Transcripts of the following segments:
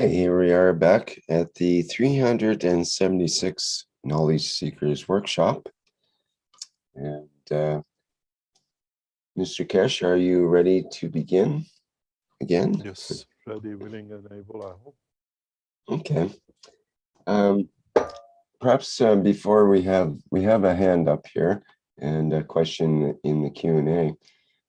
Here we are back at the 376 Knowledge Seekers Workshop. And Mr. Kesh, are you ready to begin again? Yes, ready, willing, and able, I hope. Okay. Perhaps before we have a hand up here and a question in the Q&A.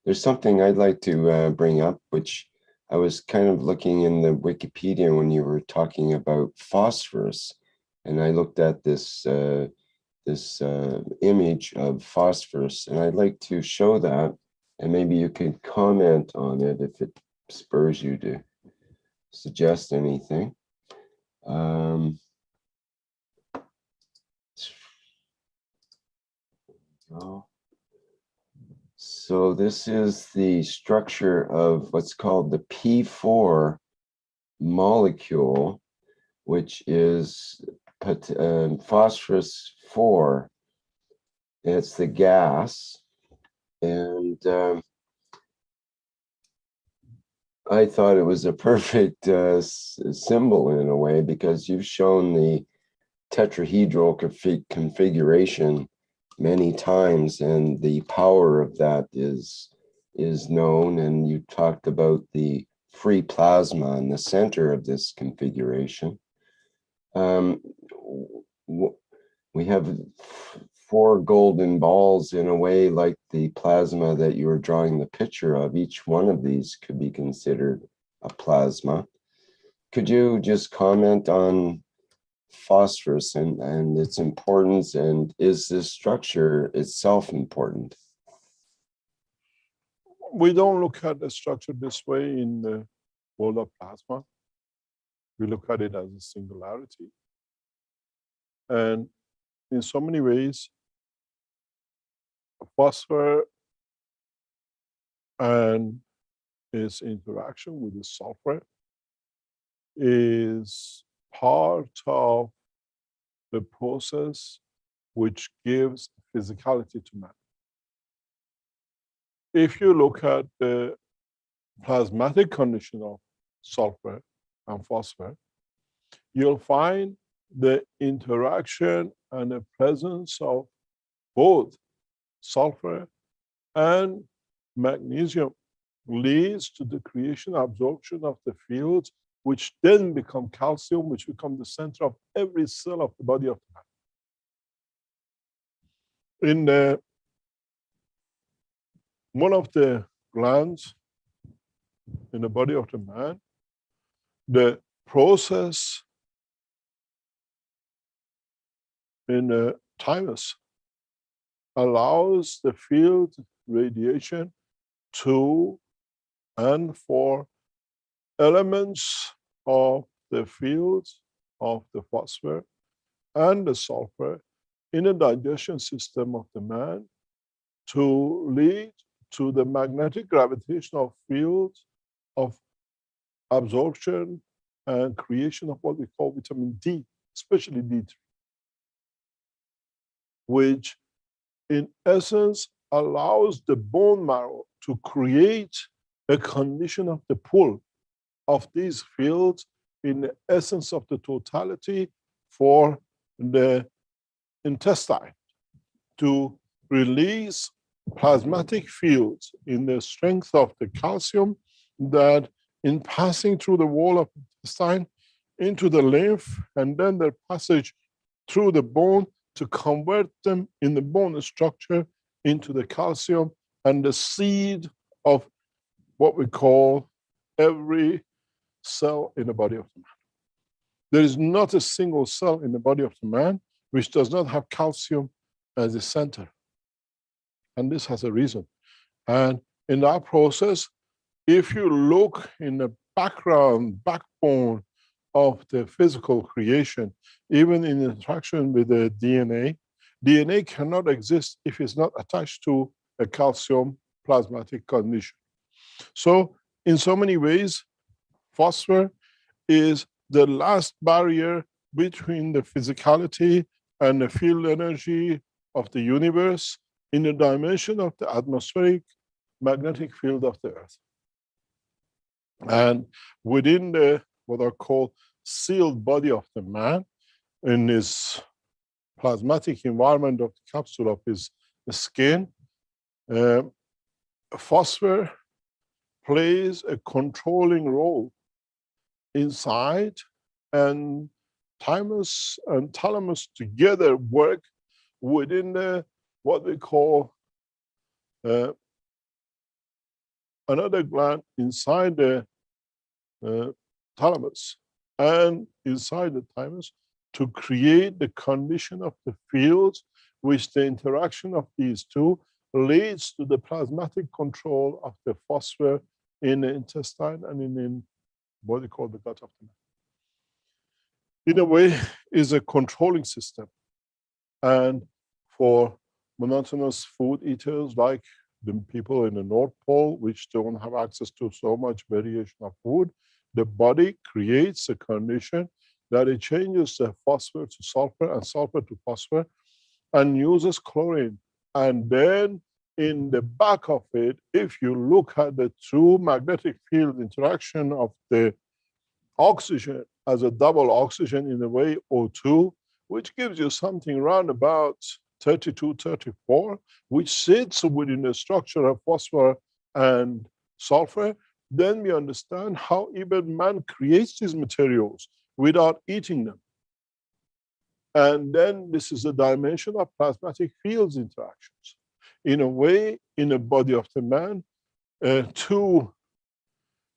There's something I'd like to bring up, which I was kind of looking in the Wikipedia when you were talking about phosphorus, and I looked at this image of phosphorus, and I'd like to show that, and maybe you could comment on it if it spurs you to suggest anything. So this is the structure of what's called the P4 molecule, which is phosphorus 4. It's the gas. And I thought it was a perfect symbol in a way, because you've shown the tetrahedral configuration many times, and the power of that is known. And you talked about the free plasma in the center of this configuration. We have 4 golden balls in a way, like the plasma that you were drawing the picture of. Each one of these could be considered a plasma. Could you just comment on phosphorus and its importance, and is this structure itself important? We don't look at the structure this way in the world of plasma. We look at it as a singularity. And in so many ways, phosphor and its interaction with the sulfur is part of the process which gives physicality to man. If you look at the plasmatic condition of sulfur and phosphor, you'll find the interaction and the presence of both sulfur and magnesium leads to the creation, absorption of the fields, which then become calcium, which become the center of every cell of the body of the man. In one of the glands in the body of the man, the process in the thymus allows the field radiation to and for elements of the fields of the phosphor and the sulfur in the digestion system of the man to lead to the magnetic gravitational field of absorption and creation of what we call vitamin D, especially D3, which in essence allows the bone marrow to create a condition of the pull of these fields in the essence of the totality for the intestine to release plasmatic fields in the strength of the calcium that in passing through the wall of the intestine into the lymph and then their passage through the bone to convert them in the bone structure into the calcium and the seed of what we call every cell in the body of the man. There is not a single cell in the body of the man which does not have calcium as a center. And this has a reason. And in that process, if you look in the backbone of the physical creation, even in interaction with the DNA cannot exist if it's not attached to a calcium plasmatic condition. So in so many ways, phosphor is the last barrier between the physicality and the field energy of the universe in the dimension of the atmospheric magnetic field of the Earth. And within the what are called sealed body of the man in his plasmatic environment of the capsule of his skin. Phosphor plays a controlling role inside, and thymus and thalamus together work within the, what we call another gland inside the thalamus and inside the thymus to create the condition of the fields which the interaction of these two leads to the plasmatic control of the phosphor in the intestine and in what we call the gut of the man. In a way, is a controlling system. And for monotonous food eaters like the people in the North Pole, which don't have access to so much variation of food, the body creates a condition that it changes the phosphor to sulfur and sulfur to phosphor and uses chlorine. And then in the back of it, if you look at the true magnetic field interaction of the oxygen as a double oxygen in a way, O2, which gives you something around about 32, 34, which sits within the structure of phosphor and sulfur, then we understand how even man creates these materials without eating them. And then this is a dimension of plasmatic fields interactions. In a way, in the body of the man, two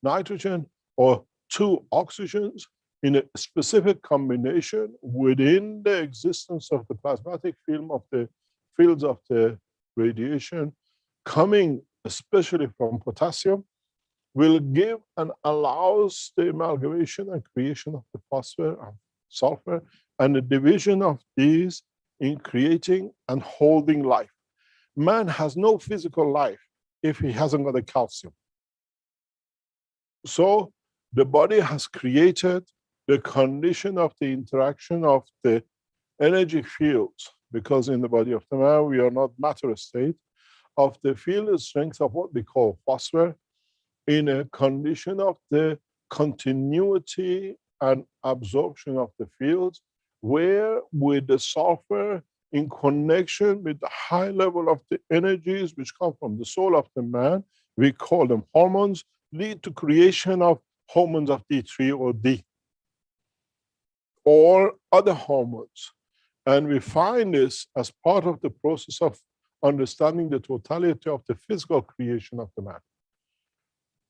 nitrogen or two oxygens in a specific combination within the existence of the plasmatic film of the fields of the radiation, coming especially from potassium, will give and allows the amalgamation and creation of the phosphor and sulfur and the division of these in creating and holding life. Man has no physical life if he hasn't got a calcium. So the body has created the condition of the interaction of the energy fields, because in the body of the man, we are not matter state, of the field strength of what we call phosphor in a condition of the continuity and absorption of the fields, where with the sulfur in connection with the high level of the energies which come from the soul of the man, we call them hormones, lead to creation of hormones of D3 or D, or other hormones. And we find this as part of the process of understanding the totality of the physical creation of the man.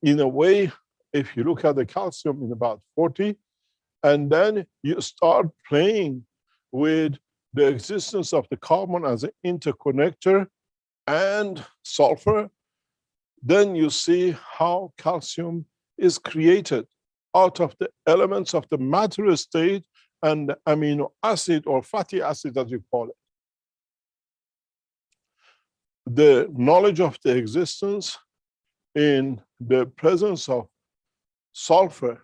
In a way, if you look at the calcium in about 40, and then you start playing with the existence of the carbon as an interconnector and sulfur, then you see how calcium is created out of the elements of the matter state and the amino acid or fatty acid, as you call it. The knowledge of the existence in the presence of sulfur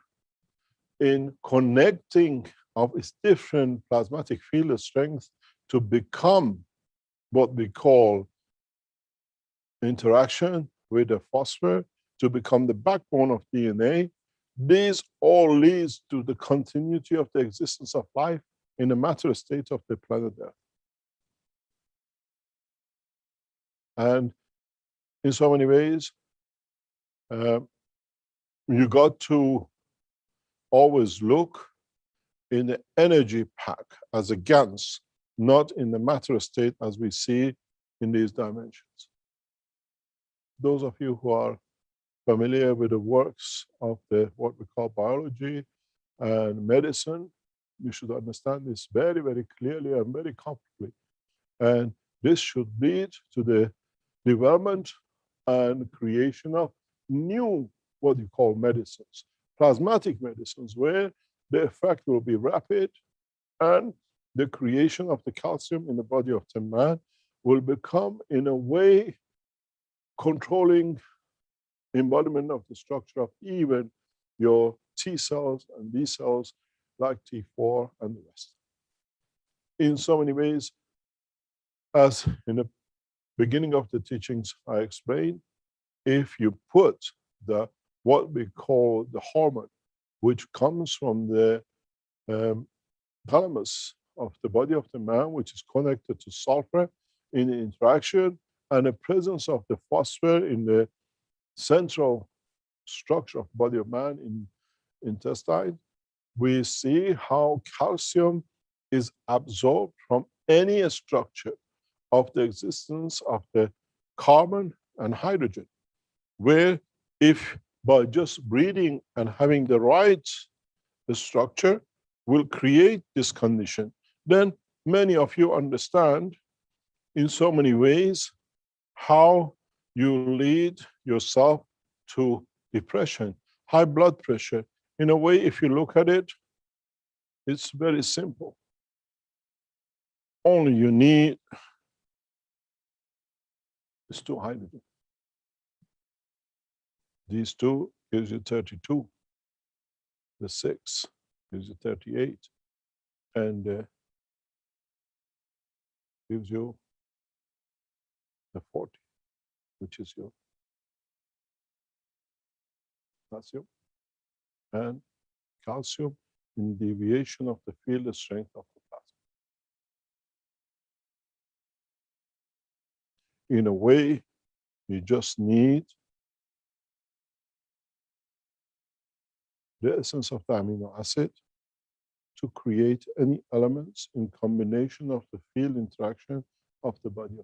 in connecting of its different plasmatic field strengths to become what we call interaction with the phosphor to become the backbone of DNA. This all leads to the continuity of the existence of life in the matter state of the planet Earth. And in so many ways, you got to always look in the energy pack as a GANS, not in the matter state as we see in these dimensions. Those of you who are familiar with the works of the what we call biology and medicine, you should understand this very, very clearly and very comfortably. And this should lead to the development and creation of new, what you call medicines, plasmatic medicines, where the effect will be rapid and the creation of the calcium in the body of the man will become, in a way, controlling embodiment of the structure of even your T cells and B cells like T4 and the rest. In so many ways, as in the beginning of the teachings I explained, if you put the what we call the hormone which comes from the thalamus of the body of the man, which is connected to sulfur in the interaction, and the presence of the phosphor in the central structure of body of man in intestine, we see how calcium is absorbed from any structure of the existence of the carbon and hydrogen, where if by just breathing and having the right structure will create this condition, then many of you understand in so many ways how you lead yourself to depression, high blood pressure. In a way, if you look at it, it's very simple. Only you need is 2 hydrogen. These 2 gives you 32. The 6 gives you 38. And gives you the 40, which is your potassium and calcium in deviation of the field strength of the plasma. In a way, you just need the essence of the amino acid to create any elements in combination of the field interaction of the body,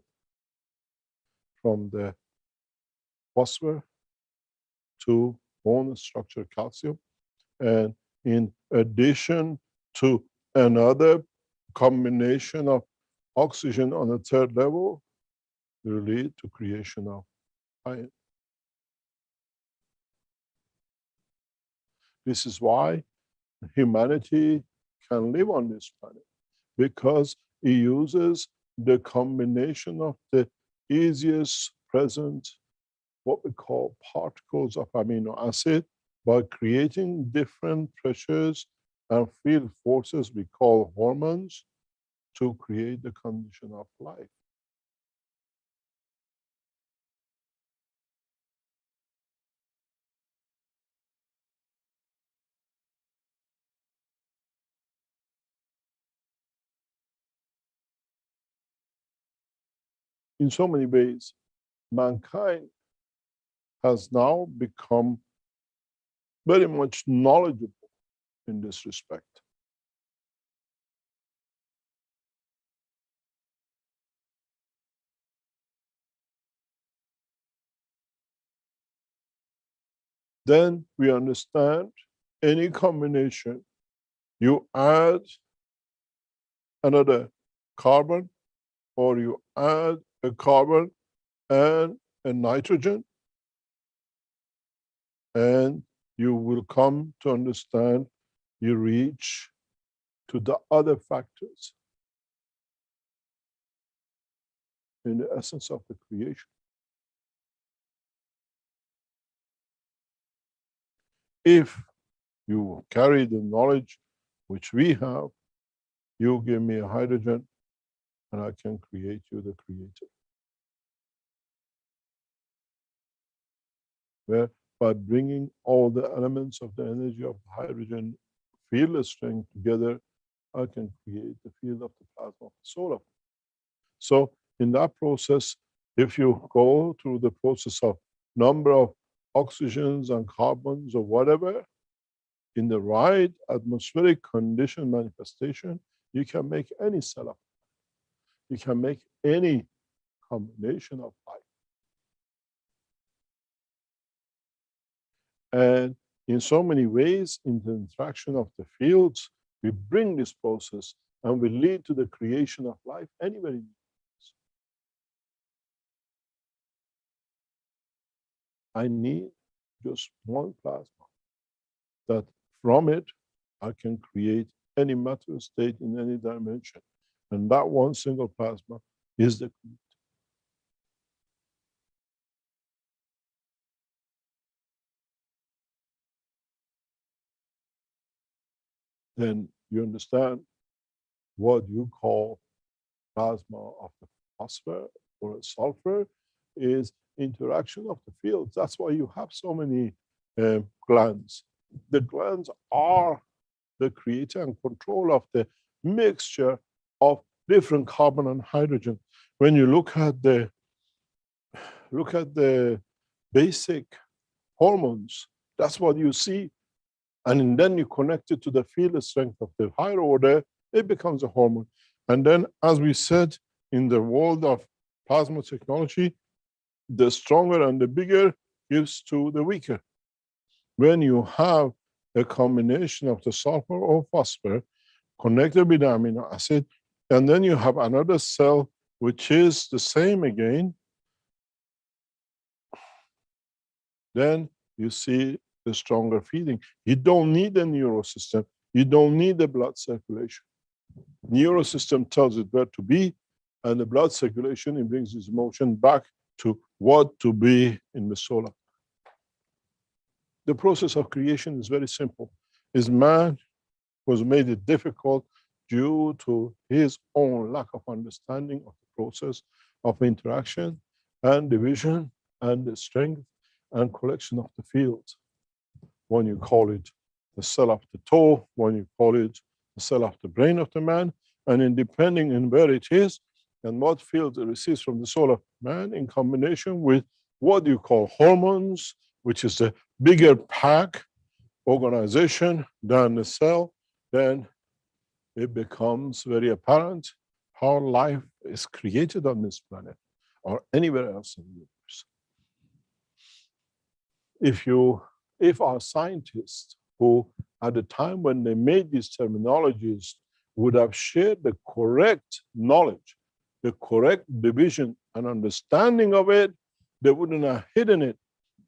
from the phosphor to bone structure calcium, and in addition to another combination of oxygen on the 3rd level will lead to creation of iron. This is why humanity can live on this planet, because it uses the combination of the easiest present, what we call particles of amino acid, by creating different pressures and field forces we call hormones to create the condition of life. In so many ways, mankind has now become very much knowledgeable in this respect. Then we understand any combination, you add another carbon, or you add a carbon and a nitrogen, and you will come to understand you reach to the other factors in the essence of the creation. If you carry the knowledge which we have, you give me a hydrogen and I can create you the creator. Where by bringing all the elements of the energy of the hydrogen field strength together, I can create the field of the plasma of the soul. So in that process, if you go through the process of number of oxygens and carbons or whatever, in the right atmospheric condition manifestation, you can make any cell up. You can make any combination of life. And in so many ways, in the interaction of the fields, we bring this process and we lead to the creation of life anywhere in the universe. I need just one plasma, that from it, I can create any matter state in any dimension. And that one single plasma is the creator. Then you understand what you call plasma of the phosphor or sulfur is interaction of the fields. That's why you have so many glands. The glands are the creator and control of the mixture of different carbon and hydrogen. When you look at the basic hormones, that's what you see. And then you connect it to the field strength of the higher order, it becomes a hormone. And then, as we said, in the world of plasma technology, the stronger and the bigger gives to the weaker. When you have a combination of the sulfur or phosphor connected with the amino acid, and then you have another cell which is the same again, then you see the stronger feeding. You don't need the neurosystem. You don't need the blood circulation. Neurosystem tells it where to be, and the blood circulation, it brings its motion back to what to be in the solar. The process of creation is very simple. Is man was made it difficult due to his own lack of understanding of the process of interaction and division and the strength and collection of the fields. When you call it the cell of the toe, when you call it the cell of the brain of the man, and in depending on where it is and what field it receives from the soul of man in combination with what you call hormones, which is the bigger pack organization than the cell, then it becomes very apparent how life is created on this planet or anywhere else in the universe. If our scientists who at the time when they made these terminologies would have shared the correct knowledge, the correct division and understanding of it, they wouldn't have hidden it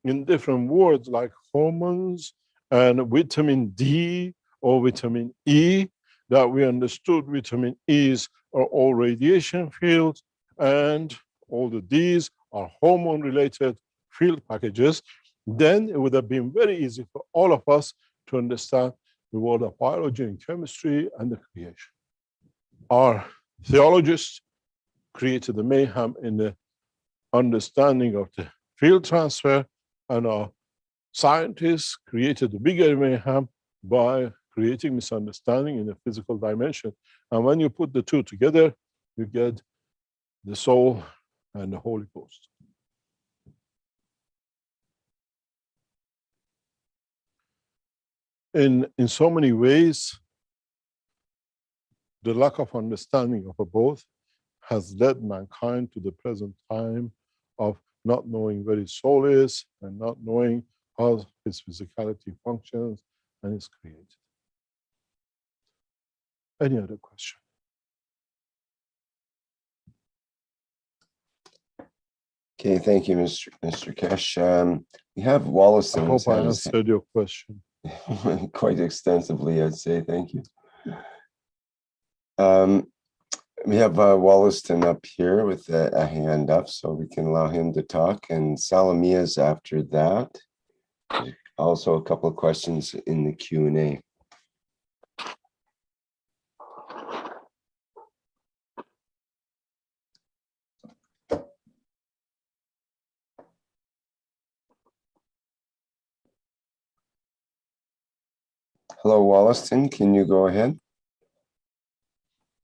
in different words like hormones and vitamin D or vitamin E, that we understood vitamin E's are all radiation fields and all the D's are hormone related field packages. Then it would have been very easy for all of us to understand the world of biology and chemistry and the creation. Our theologists created the mayhem in the understanding of the field transfer, and our scientists created the bigger mayhem by creating misunderstanding in the physical dimension. And when you put the two together, you get the soul and the Holy Ghost. In so many ways, the lack of understanding of both has led mankind to the present time of not knowing where his soul is and not knowing how his physicality functions and is created. Any other question? Okay, thank you, Mr. Kesh. We have Wollaston. I hope I answered your question. Quite extensively, I'd say. Thank you. We have Wollaston up here with a hand up, so we can allow him to talk. And Salamia's after that. Also, a couple of questions in the Q&A. Hello, Wollaston. Can you go ahead?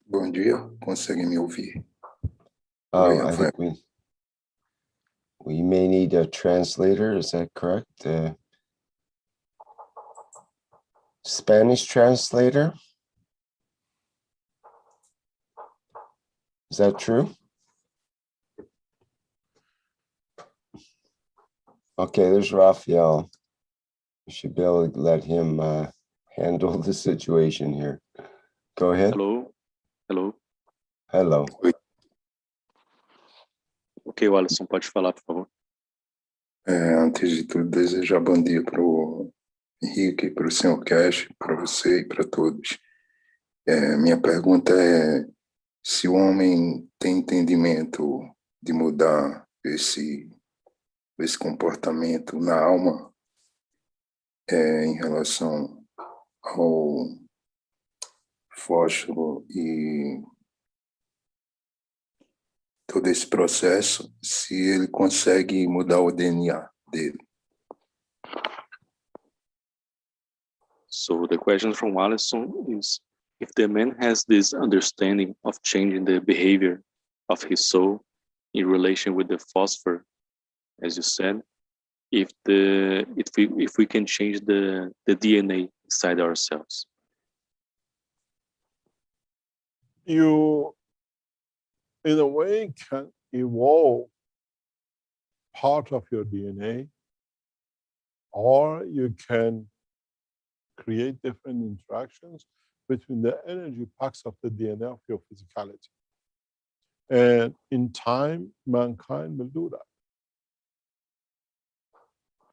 Bom dia, consegue me ouvir? I think we may need a translator. Is that correct? Spanish translator? Is that true? Okay, there's Raphael. You should be able to let him handle the situation here. Go ahead. Hello. Hello. Hello. Ok, Wollaston, pode falar, por favor. Antes de tudo, desejar bom dia para o Henrique, para o senhor Kesh, para você e para todos. Minha pergunta é se o homem tem entendimento de mudar esse comportamento na alma em relação ao fósforo e todo esse processo, se ele consegue mudar o DNA dele. So the question from Allison is, if the man has this understanding of changing the behavior of his soul in relation with the phosphor, as you said, if we can change the DNA inside ourselves. You, in a way, can evolve part of your DNA, or you can create different interactions between the energy packs of the DNA of your physicality. And in time, mankind will do that.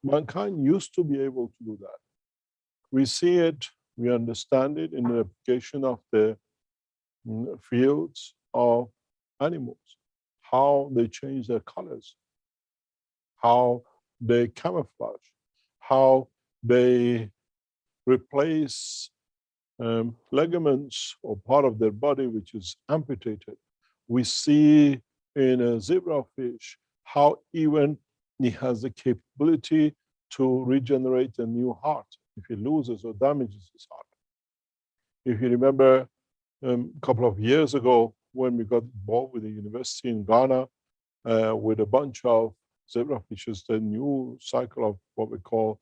Mankind used to be able to do that. We see it, we understand it in the application of the fields of animals, how they change their colors, how they camouflage, how they replace ligaments or part of their body which is amputated. We see in a zebrafish how even he has the capability to regenerate a new heart if he loses or damages his heart. If you remember a couple of years ago when we got involved with the university in Ghana with a bunch of zebrafishes, the new cycle of what we call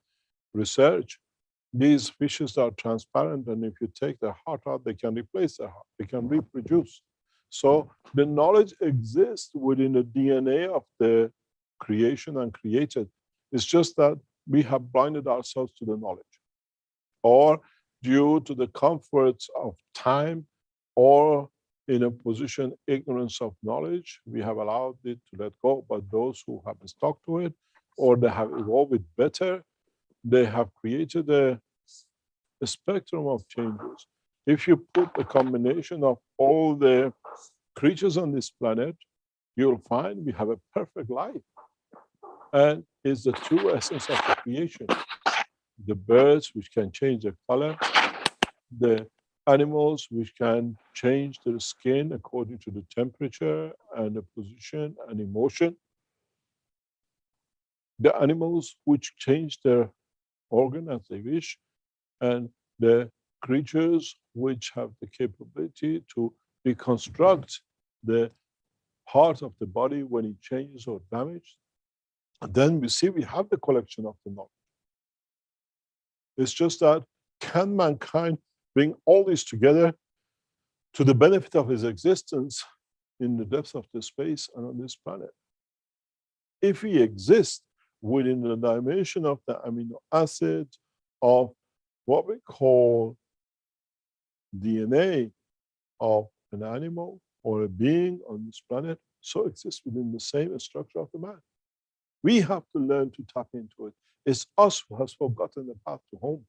research, these fishes are transparent, and if you take their heart out, they can replace their heart, they can reproduce. So the knowledge exists within the DNA of the creation and created. It's just that we have blinded ourselves to the knowledge, or due to the comforts of time, or in a position ignorance of knowledge, we have allowed it to let go. But those who have stuck to it, or they have evolved it better, they have created a spectrum of changes. If you put a combination of all the creatures on this planet, you'll find we have a perfect life. And it's the true essence of the creation. The birds, which can change their color, the animals, which can change their skin according to the temperature and the position and emotion, the animals which change their organ as they wish, and the creatures which have the capability to reconstruct the part of the body when it changes or damaged. And then we see we have the collection of the knowledge. It's just that, can mankind bring all this together to the benefit of his existence in the depths of the space and on this planet? If he exists within the dimension of the amino acid of what we call DNA of an animal or a being on this planet, so exists within the same structure of the man. We have to learn to tap into it. It's us who has forgotten the path to home.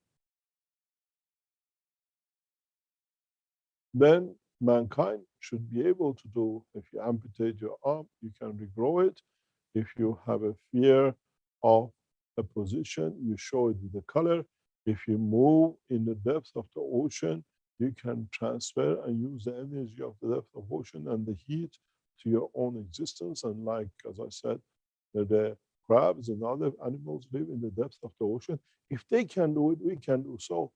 Then mankind should be able to do, if you amputate your arm, you can regrow it. If you have a fear of a position, you show it with the color. If you move in the depths of the ocean, you can transfer and use the energy of the depth of ocean and the heat to your own existence. And like, as I said, the crabs and other animals live in the depths of the ocean. If they can do it, we can do so.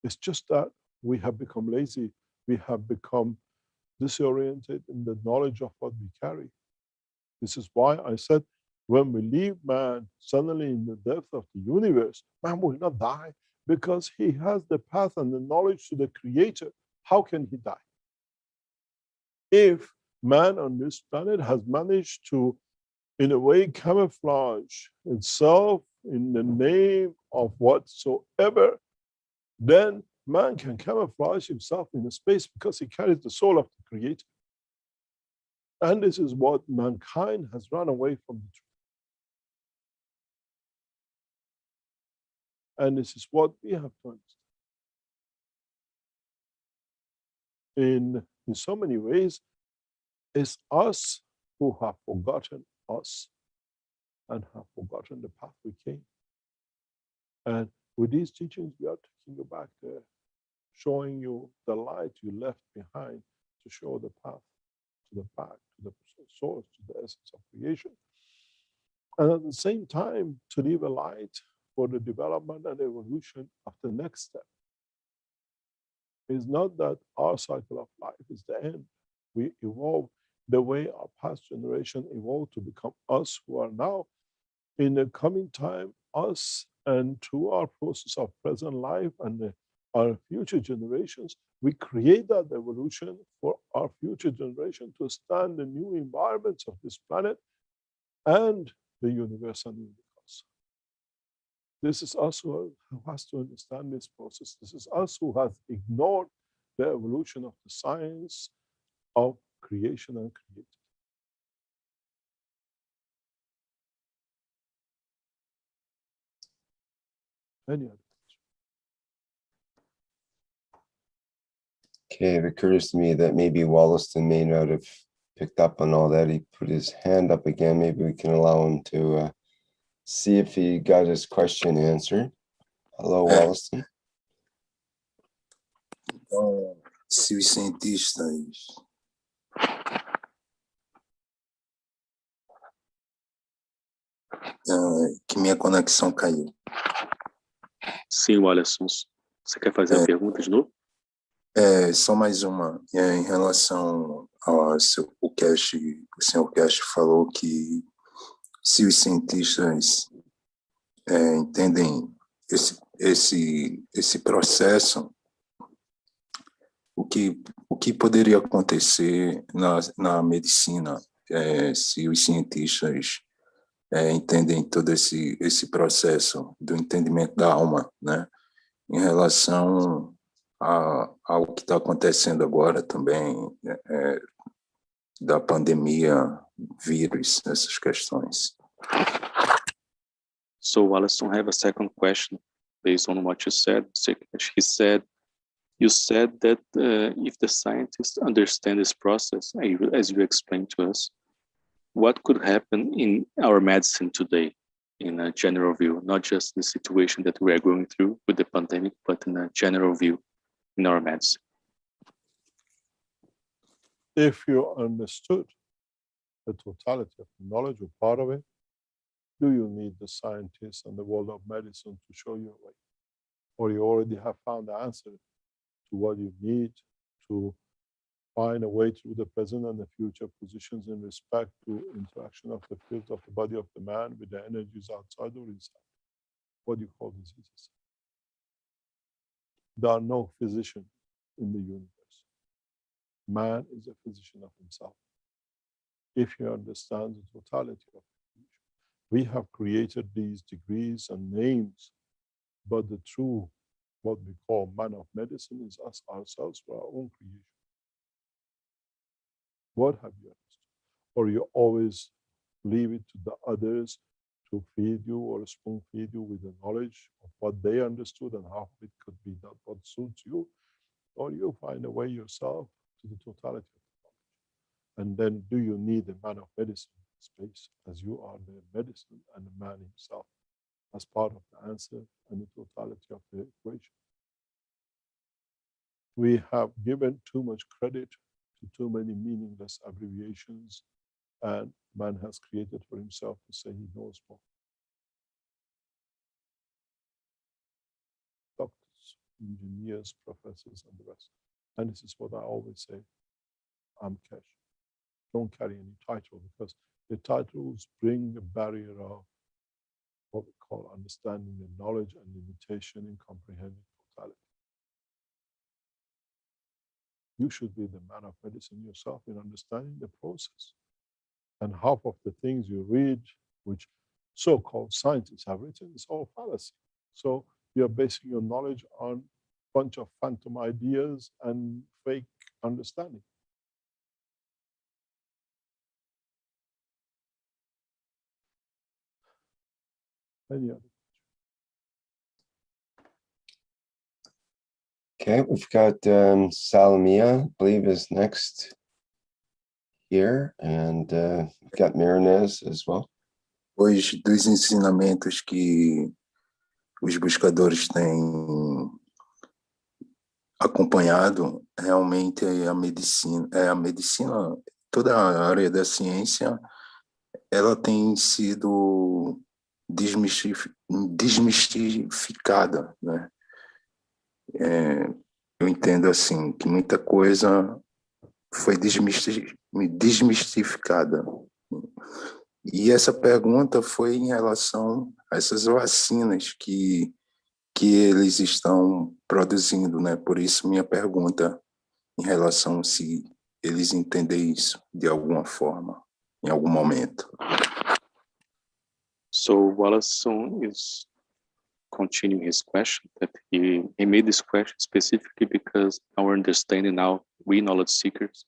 It's just that we have become lazy. We have become disoriented in the knowledge of what we carry. This is why I said, when we leave man suddenly in the depth of the universe, man will not die because he has the path and the knowledge to the Creator. How can he die? If man on this planet has managed to, in a way, camouflage itself in the name of whatsoever, then man can camouflage himself in a space because he carries the soul of the Creator. And this is what mankind has run away from the truth. And this is what we have to understand. In so many ways, it's us who have forgotten us and have forgotten the path we came. And with these teachings, we are taking you back there, showing you the light you left behind to show the path to the back, to the source, to the essence of creation. And at the same time, to leave a light for the development and evolution of the next step. It's not that our cycle of life is the end. We evolve the way our past generation evolved to become us who are now. In the coming time, us and through our process of present life and our future generations, we create that evolution for our future generation to stand the new environments of this planet and the universe and universe. This is us who has to understand this process. This is us who has ignored the evolution of the science of creation and created. Any other? Okay, it occurs to me that maybe Wollaston may not have picked up on all that. He put his hand up again. Maybe we can allow him to see if he got his question answered. Hello, Wollaston. Então, se os cientistas que minha conexão caiu. Sim, Wallace, você quer fazer a pergunta de novo? Só mais uma. Em relação ao o senhor Cash falou que se os cientistas entendem esse processo, o que poderia acontecer na medicina se os cientistas entendem todo esse processo do entendimento da alma, né? Em relação ao que está acontecendo agora também, da pandemia, vírus, essas questões. So Wallace have a second question based on what you said. He said, you said that if the scientists understand this process, as you explained to us, what could happen in our medicine today, in a general view, not just the situation that we are going through with the pandemic, but in a general view in our medicine? If you understood the totality of the knowledge or part of it, do you need the scientists and the world of medicine to show you a way? Or you already have found the answer to what you need to find a way through the present and the future positions in respect to interaction of the fields of the body of the man with the energies outside or inside? What do you call diseases? There are no physicians in the universe. Man is a physician of himself. If you understand the totality of it, we have created these degrees and names, but the true, what we call man of medicine, is us ourselves for our own creation. What have you understood? Or you always leave it to the others to feed you or spoon feed you with the knowledge of what they understood and how it could be done, what suits you, or you find a way yourself to the totality of the knowledge. And then do you need a man of medicine space as you are the medicine and the man himself as part of the answer and the totality of the equation? We have given too much credit to too many meaningless abbreviations, and man has created for himself to say he knows more. Doctors, engineers, professors, and the rest. And this is what I always say, I'm Kesh. Don't carry any title, because the titles bring a barrier of what we call understanding the knowledge and limitation in comprehending totality. You should be the man of medicine yourself in understanding the process. And half of the things you read, which so-called scientists have written, is all fallacy. So you're basing your knowledge on a bunch of phantom ideas and fake understanding. Any other? Okay, we've got Salamia, I believe, is next here, and we've got Miranez as well. Pois dos ensinamentos que os buscadores têm acompanhado, realmente a medicina, toda a área da ciência, ela tem sido desmistificada, né? Eu entendo assim que muita coisa foi desmistificada. E essa pergunta foi em relação a essas vacinas que eles estão produzindo, né? Por isso minha pergunta em relação se eles entendem isso de alguma forma, em algum momento. So Wallace is continuing his question, that he made this question specifically because our understanding now, we knowledge seekers,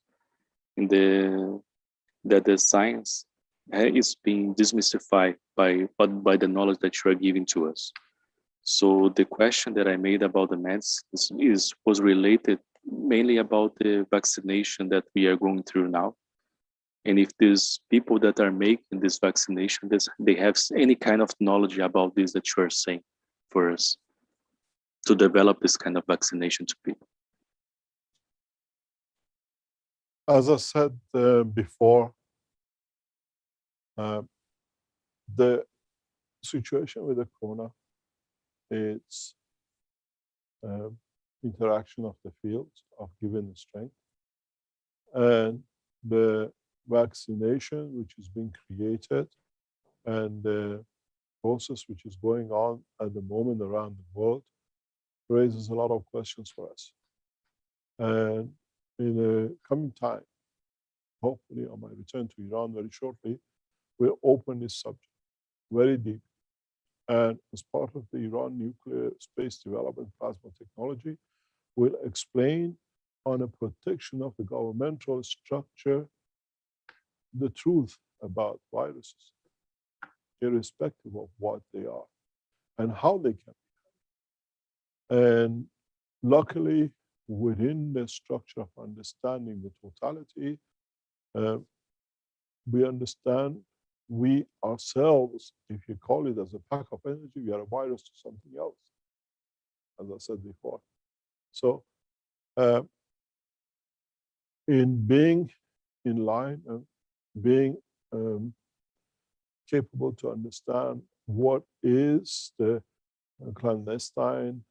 that the science is being demystified by the knowledge that you are giving to us. So the question that I made about the meds was related mainly about the vaccination that we are going through now. And if these people that are making this vaccination, they have any kind of knowledge about this that you are saying for us to develop this kind of vaccination to people. As I said before, the situation with the corona, it's interaction of the fields of given strength, and the vaccination which is being created, and the process which is going on at the moment around the world raises a lot of questions for us. And in the coming time, hopefully on my return to Iran very shortly, we'll open this subject very deep. And as part of the Iran nuclear space development plasma technology, we'll explain on a protection of the governmental structure the truth about viruses, irrespective of what they are and how they can be. And luckily, within the structure of understanding the totality, we understand we ourselves, if you call it as a pack of energy, we are a virus to something else, as I said before. So in being in line and being capable to understand what is the clandestine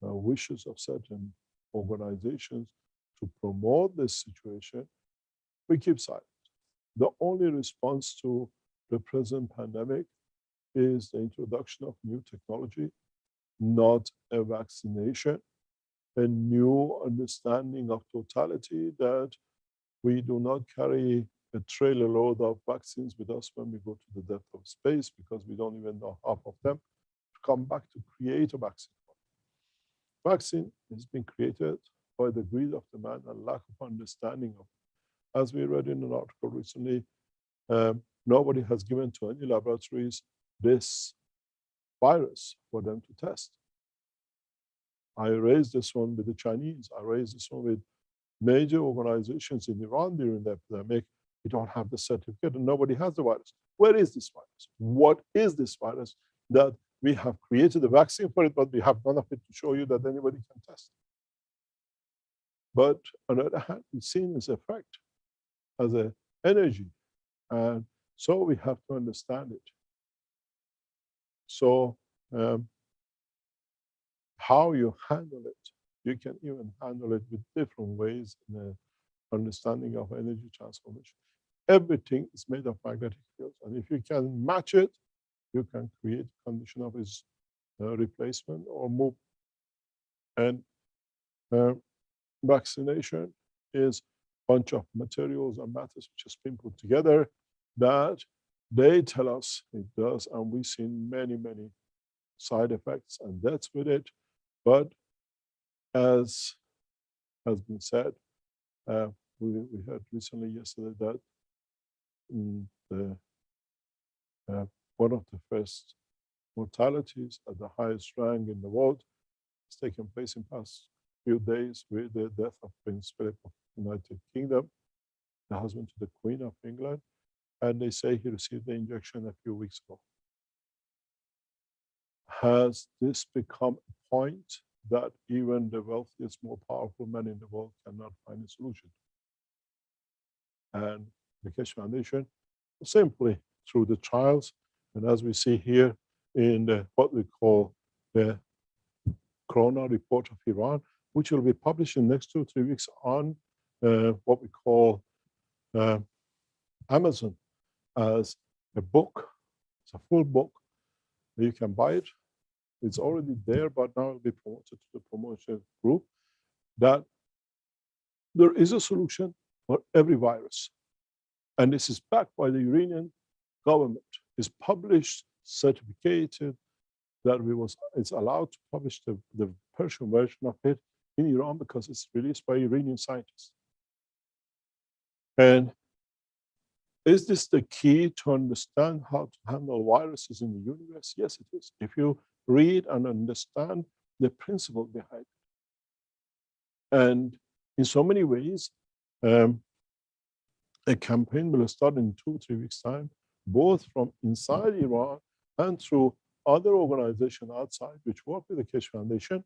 wishes of certain organizations to promote this situation, we keep silent. The only response to the present pandemic is the introduction of new technology, not a vaccination, a new understanding of totality that we do not carry a trailer load of vaccines with us when we go to the depth of space because we don't even know half of them, to come back to create a vaccine. Vaccine has been created by the greed of the man and lack of understanding of it. As we read in an article recently, nobody has given to any laboratories this virus for them to test. I raised this one with the Chinese. I raised this one with major organizations in Iran during the epidemic. We don't have the certificate and nobody has the virus. Where is this virus? What is this virus that we have created a vaccine for it, but we have none of it to show you that anybody can test? But on the other hand, it's seen its effect as an energy. And so we have to understand it. So how you handle it, you can even handle it with different ways in the understanding of energy transformation. Everything is made of magnetic fields. And if you can match it, you can create a condition of its replacement or move. And vaccination is a bunch of materials and matters which has been put together that they tell us it does. And we've seen many, many side effects and deaths with it. But as has been said, we heard recently yesterday that one of the first mortalities at the highest rank in the world has taken place in past few days with the death of Prince Philip of the United Kingdom, the husband to the Queen of England, and they say he received the injection a few weeks ago. Has this become a point that even the wealthiest, more powerful men in the world cannot find a solution? And the Keshe Foundation, simply through the trials, And as we see here in what we call the Corona Report of Iran, which will be published in the next 2 or 3 weeks on what we call Amazon as a book. It's a full book. You can buy it. It's already there, but now it'll be promoted to the promotion group, that there is a solution for every virus. And this is backed by the Iranian government. It's published, certificated, that it's allowed to publish the Persian version of it in Iran because it's released by Iranian scientists. And is this the key to understand how to handle viruses in the universe? Yes, it is. If you read and understand the principle behind it. And in so many ways, a campaign will start in 2 or 3 weeks' time, both from inside Iran and through other organizations outside which work with the Keshe Foundation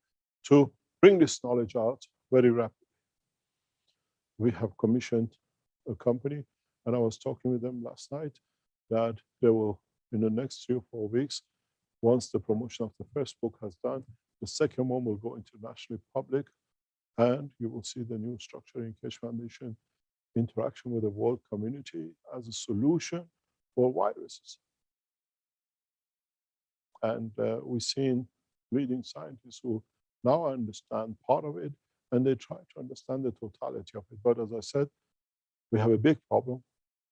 to bring this knowledge out very rapidly. We have commissioned a company, and I was talking with them last night, that they will, in the next 3 or 4 weeks, once the promotion of the first book has done, the second one will go internationally public, and you will see the new structure in Keshe Foundation interaction with the world community as a solution for viruses. And we've seen leading scientists who now understand part of it, and they try to understand the totality of it. But as I said, we have a big problem.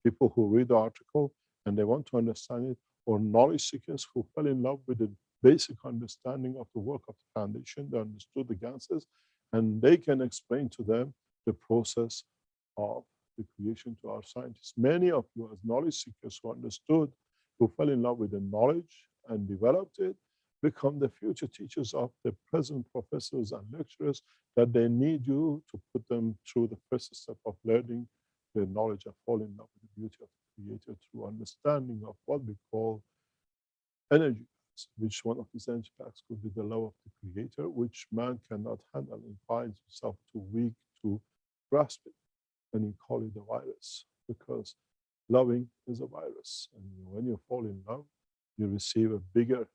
People who read the article and they want to understand it, or knowledge seekers who fell in love with the basic understanding of the work of the foundation, they understood the Ganses, and they can explain to them the process of the creation to our scientists. Many of you as knowledge seekers who understood, who fell in love with the knowledge and developed it, become the future teachers of the present professors and lecturers, that they need you to put them through the first step of learning the knowledge and fall in love with the beauty of the Creator through understanding of what we call energy packs, which one of these energy packs could be the love of the Creator, which man cannot handle and finds himself too weak to grasp it. And you call it a virus, because loving is a virus. And when you fall in love, you receive a bigger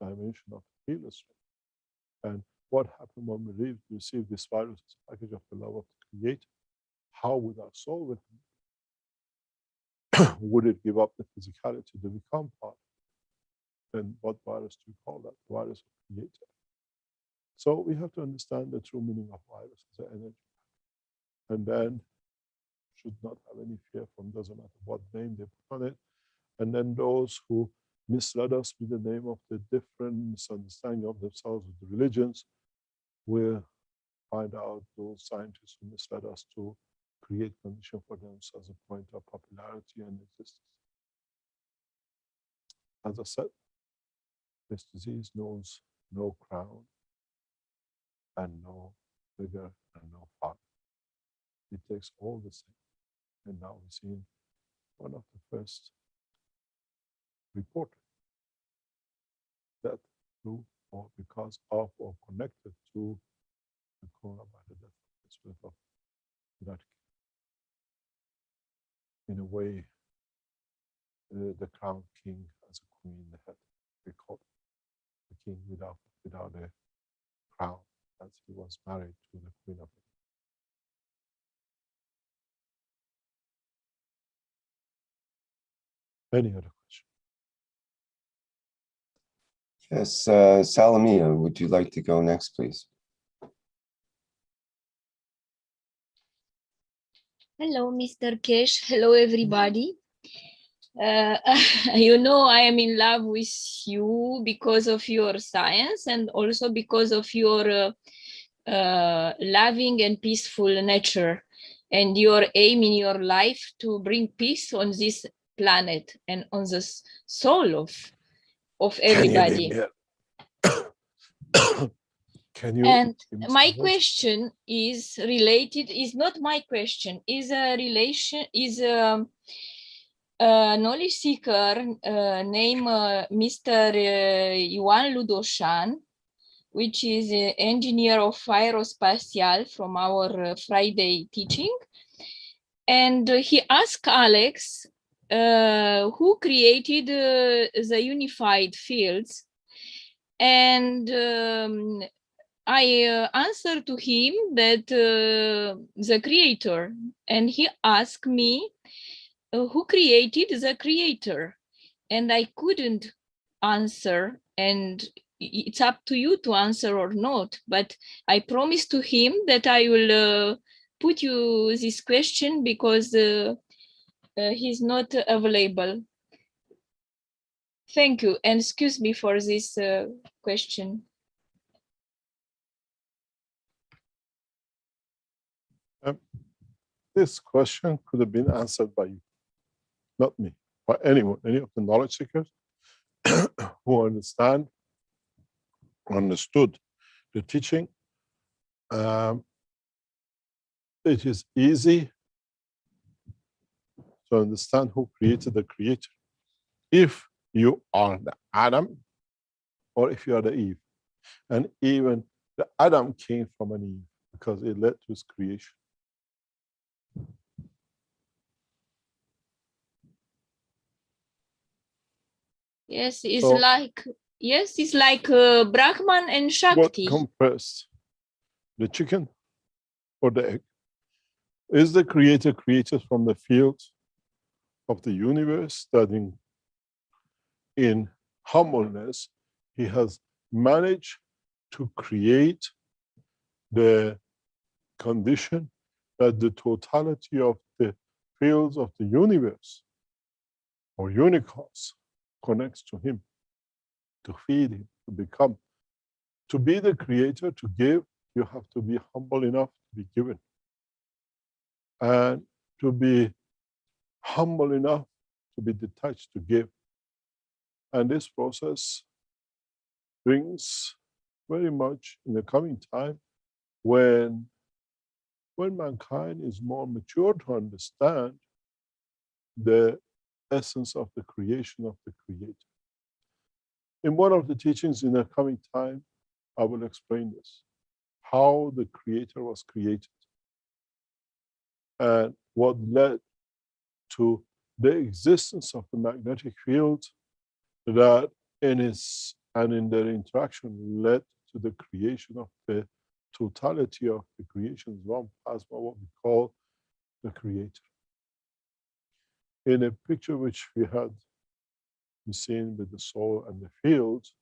dimension of healer strength. And what happened when we receive this virus as a package of the love of the Creator? How would our soul with him? Would it give up the physicality to become part? Then what virus do you call that? The virus of the Creator. So we have to understand the true meaning of virus as an energy. And then should not have any fear from, doesn't matter what name they put on it. And then those who misled us with the name of the different misunderstanding of themselves with the religions, will find out those scientists who misled us to create condition for themselves as a point of popularity and existence. As I said, this disease knows no crown and no vigor and no fun. It takes all the same. And now we've seen one of the first reported that through or because of or connected to the coronavirus death of United Kingdom. In a way, the crown king as a queen, they had we call the king without a crown, as he was married to the Queen of England. Any other question? Yes, Salamia, would you like to go next, please? Hello, Mr. Keshe. Hello, everybody. You know, I am in love with you because of your science and also because of your loving and peaceful nature and your aim in your life to bring peace on this planet and on the soul of everybody. Can you? And my question is related, is not my question, is a relation, is a knowledge seeker named Mr. Ioan Ludoshan, which is an engineer of aerospatial from our Friday teaching. And he asked Alex who created the unified fields. And I answered to him that the creator, and he asked me who created the creator, and I couldn't answer, and it's up to you to answer or not, but I promised to him that I will put you this question because he's not available. Thank you, and excuse me for this question. This question could have been answered by you, not me, by anyone, any of the knowledge seekers who understood the teaching. It is easy to understand who created the creator. If you are the Adam, or if you are the Eve. And even the Adam came from an Eve because it led to his creation. Yes, it's So- like Brahman and What Shakti. comes first, the chicken or the egg? Is the creator created from the field of the universe that in humbleness, he has managed to create the condition that the totality of the fields of the universe or unicorns connects to him, to feed him, to become. To be the creator, to give, you have to be humble enough to be given. And to be humble enough to be detached to give. And this process brings very much in the coming time when mankind is more mature to understand the essence of the creation of the creator. In one of the teachings in the coming time, I will explain this, how the creator was created and what led to the existence of the magnetic field that in their interaction led to the creation of the totality of the creation, one plasma, what we call the creator. In a picture which we had seen with the soul and the fields,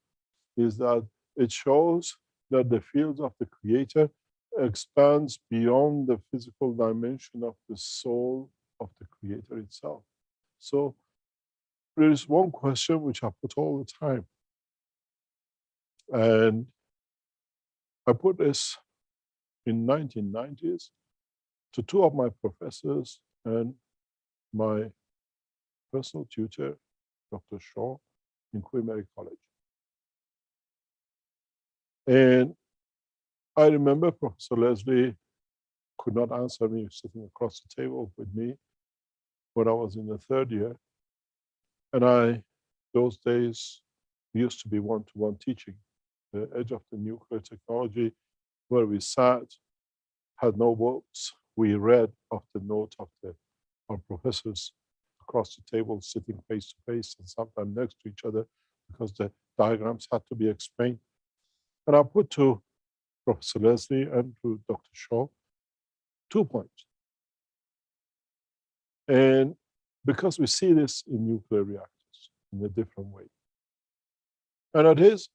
is that it shows that the fields of the creator expands beyond the physical dimension of the soul of the creator itself. So there is one question which I put all the time. And I put this in 1990s to two of my professors and my personal tutor, Dr. Shaw, in Queen Mary College. And I remember Professor Leslie could not answer me sitting across the table with me when I was in the third year. And those days, used to be one-to-one teaching. The edge of the nuclear technology, where we sat, had no books. We read off the note of our professors across the table, sitting face to face and sometimes next to each other because the diagrams had to be explained. And I put to Professor Leslie and to Dr. Shaw 2 points. And because we see this in nuclear reactors in a different way. And it is,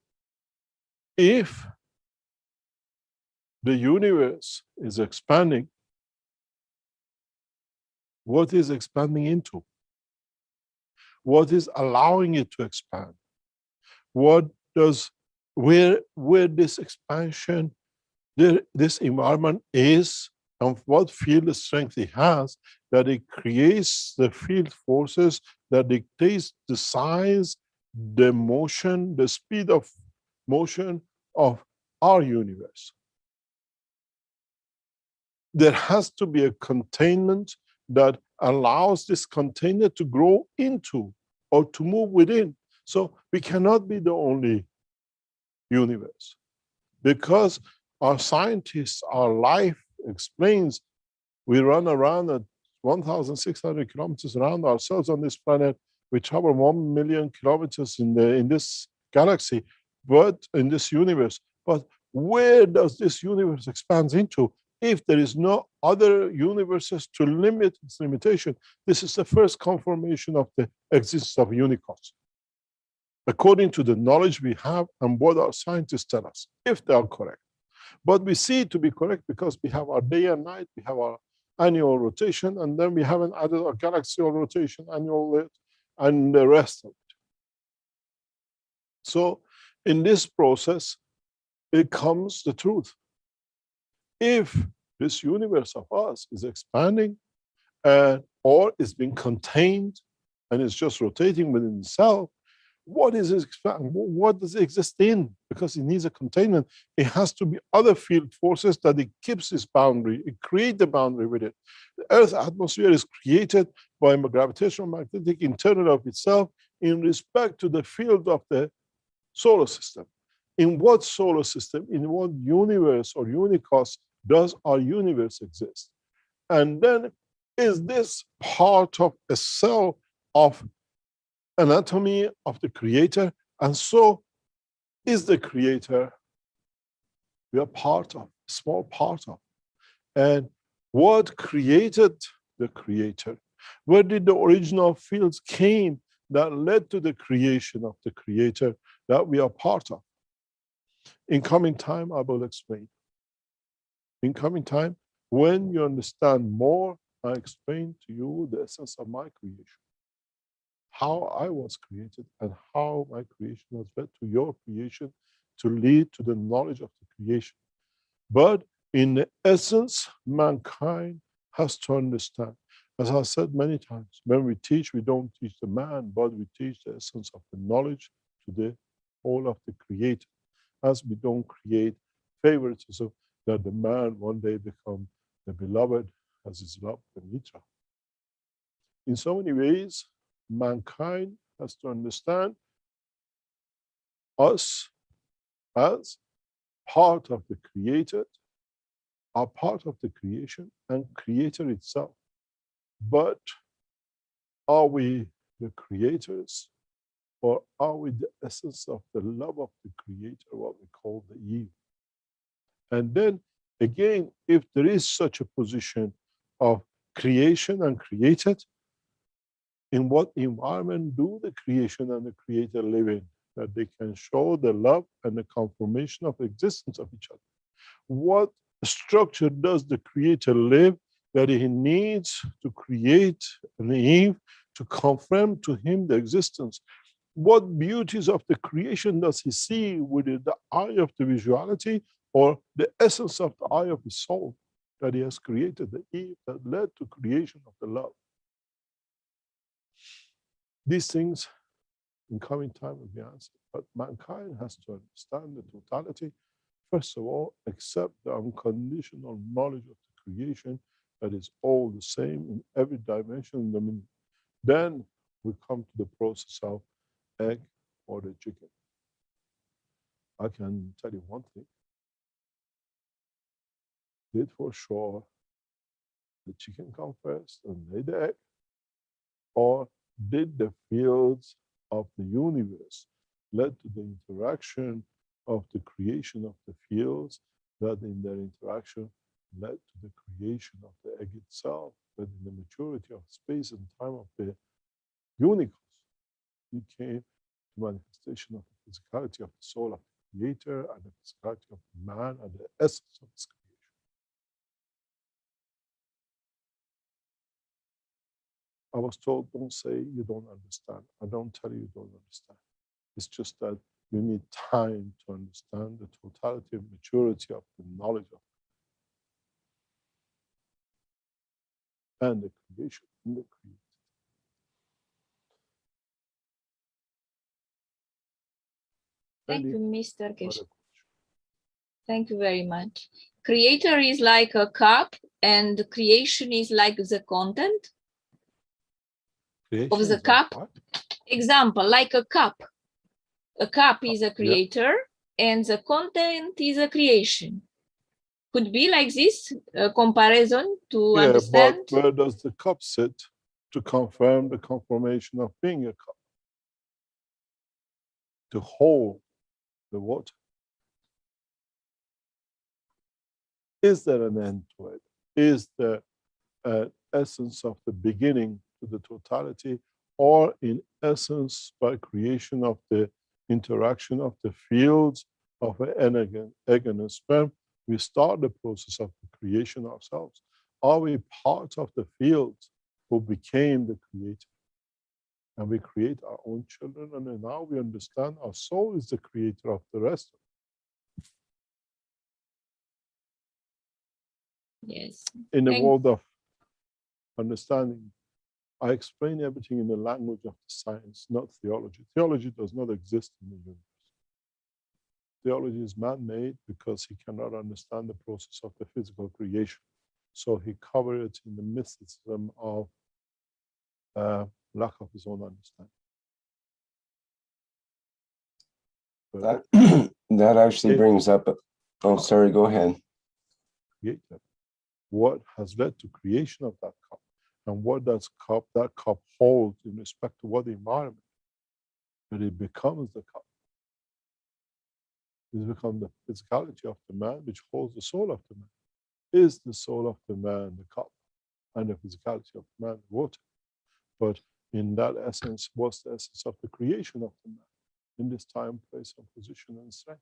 if the universe is expanding, what is expanding into? What is allowing it to expand? Where this expansion, this environment is, and what field strength it has, that it creates the field forces that dictates the size, the motion, the speed of motion of our universe. There has to be a containment that allows this container to grow into or to move within. So we cannot be the only universe, because our scientists, our life explains we run around at 1,600 kilometers around ourselves on this planet. We travel 1 million kilometers in this galaxy, but in this universe. But where does this universe expand into if there is no other universes to limit its limitation? This is the first confirmation of the existence of unicorns, according to the knowledge we have and what our scientists tell us, if they are correct. But we see it to be correct because we have our day and night, we have our annual rotation, and then we haven't added our galaxial rotation, annual, and the rest of it. So in this process, it comes the truth. If this universe of us is expanding or is being contained and is just rotating within itself, what is it expanding? What does it exist in? Because it needs a containment. It has to be other field forces that it keeps this boundary. It creates the boundary with it. The Earth's atmosphere is created by a gravitational magnetic internal of itself in respect to the field of the solar system. In what solar system, in what universe or unicos does our universe exist? And then is this part of a cell of anatomy of the creator? And so is the creator we are part of, small part of. And what created the creator? Where did the original fields came that led to the creation of the creator that we are part of? In coming time, I will explain. In coming time, when you understand more, I explain to you the essence of my creation, how I was created and how my creation was led to your creation to lead to the knowledge of the creation. But in the essence, mankind has to understand. As I said many times, when we teach, we don't teach the man, but we teach the essence of the knowledge to the whole of the creator. As we don't create favoritism that the man one day become the beloved as his love and Mitra. In so many ways, mankind has to understand us as part of the created, are part of the creation and creator itself. But are we the creators, or are we the essence of the love of the creator, what we call the Eve? And then again, if there is such a position of creation and created, in what environment do the creation and the creator live in, that they can show the love and the confirmation of existence of each other? What structure does the creator live that he needs to create an Eve to confirm to him the existence? What beauties of the creation does he see with the eye of the visuality or the essence of the eye of his soul that he has created, the Eve that led to creation of the love? These things in coming time will be answered, but mankind has to understand the totality. First of all, accept the unconditional knowledge of the creation that is all the same in every dimension. Then we come to the process of egg or the chicken. I can tell you one thing. Did for sure the chicken come first and lay the egg? Or did the fields of the universe led to the interaction of the creation of the fields that in their interaction led to the creation of the egg itself, but in the maturity of space and time of the unicos, it came to manifestation of the physicality of the soul of the creator and the physicality of the man and the essence of his creation. I was told, don't say you don't understand. I don't tell you you don't understand. It's just that you need time to understand the totality and maturity of the knowledge of and the creation and the creator. Thank you, Mr. Keshe. Other Thank you very much. Creator is like a cup and creation is like the content creation of the is like cup. what? Example, like a cup. A cup is a creator and the content is a creation. could be like this comparison to Yeah, understand. but where does the cup sit to confirm the conformation of being a cup? To hold the water. Is there an end to it? Is there an essence of the beginning to the totality, or in essence, by creation of the interaction of the fields of an egg and a sperm, we start the process of the creation ourselves? Are we part of the field who became the creator? And we create our own children, and then now we understand our soul is the creator of the rest. Yes. In the Thank- world of understanding, I explain everything in the language of the science, not theology. Theology does not exist in the universe. Theology is man-made because he cannot understand the process of the physical creation. So he covered it in the mysticism of lack of his own understanding. But That actually it- brings up, oh, sorry, go ahead. creator, what has led to creation of that cup, and what does that cup hold in respect to what the environment, that it becomes the cup. It's become the physicality of the man, which holds the soul of the man. Is the soul of the man the cup, and the physicality of the man the water? But in that essence, what's the essence of the creation of the man in this time, place, and position and strength?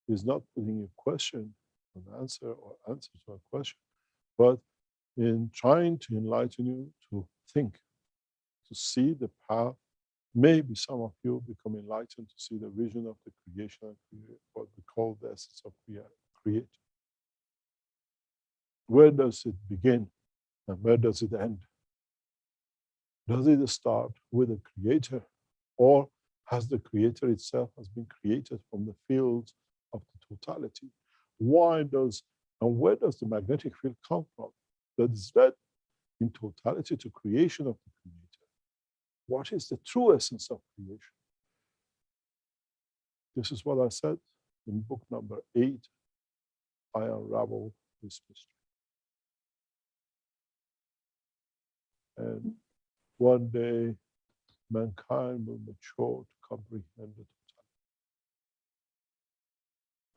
Is not putting a question, an answer, or answer to a question, but in trying to enlighten you to think, to see the path. Maybe some of you become enlightened to see the vision of the creation and what we call the essence of creator. Where does it begin and where does it end? Does it start with the creator, or has the creator itself has been created from the fields of the totality? Why does and where does the magnetic field come from that is led in totality to creation of the creator? What is the true essence of creation? This is what I said in book number 8, I unravel this mystery. And one day, mankind will mature to comprehend the totality.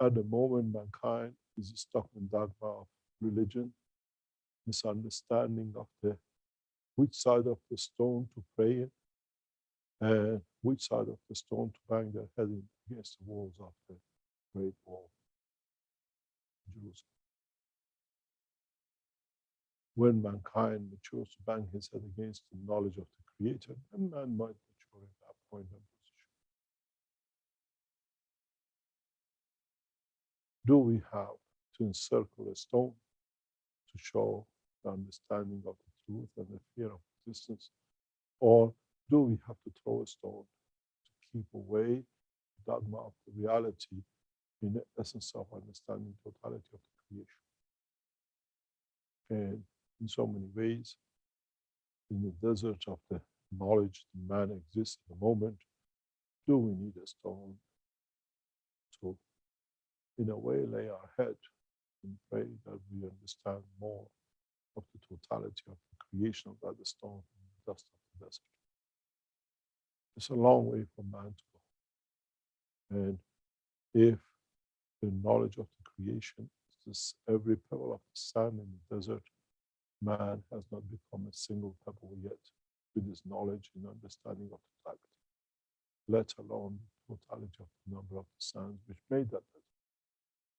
At the moment, mankind is stuck in dogma of religion, misunderstanding of which side of the stone to pray in, and which side of the stone to bang their head in against the walls of the Great Wall of Jerusalem. When mankind matures to bang his head against the knowledge of the Creator, then man might mature at that point and position. Do we have to encircle a stone to show the understanding of the truth and the fear of existence? Or do we have to throw a stone to keep away the dogma of the reality in the essence of understanding the totality of the creation? And in so many ways, in the desert of the knowledge that man exists at the moment, do we need a stone to, in a way, lay our head and pray that we understand more of the totality of the creation of that stone from the dust of the desert? It's a long way for man to go. And if the knowledge of the creation is this every pebble of the sand in the desert, man has not become a single pebble yet with his knowledge and understanding of totality, let alone the totality of the number of the sands which made that desert.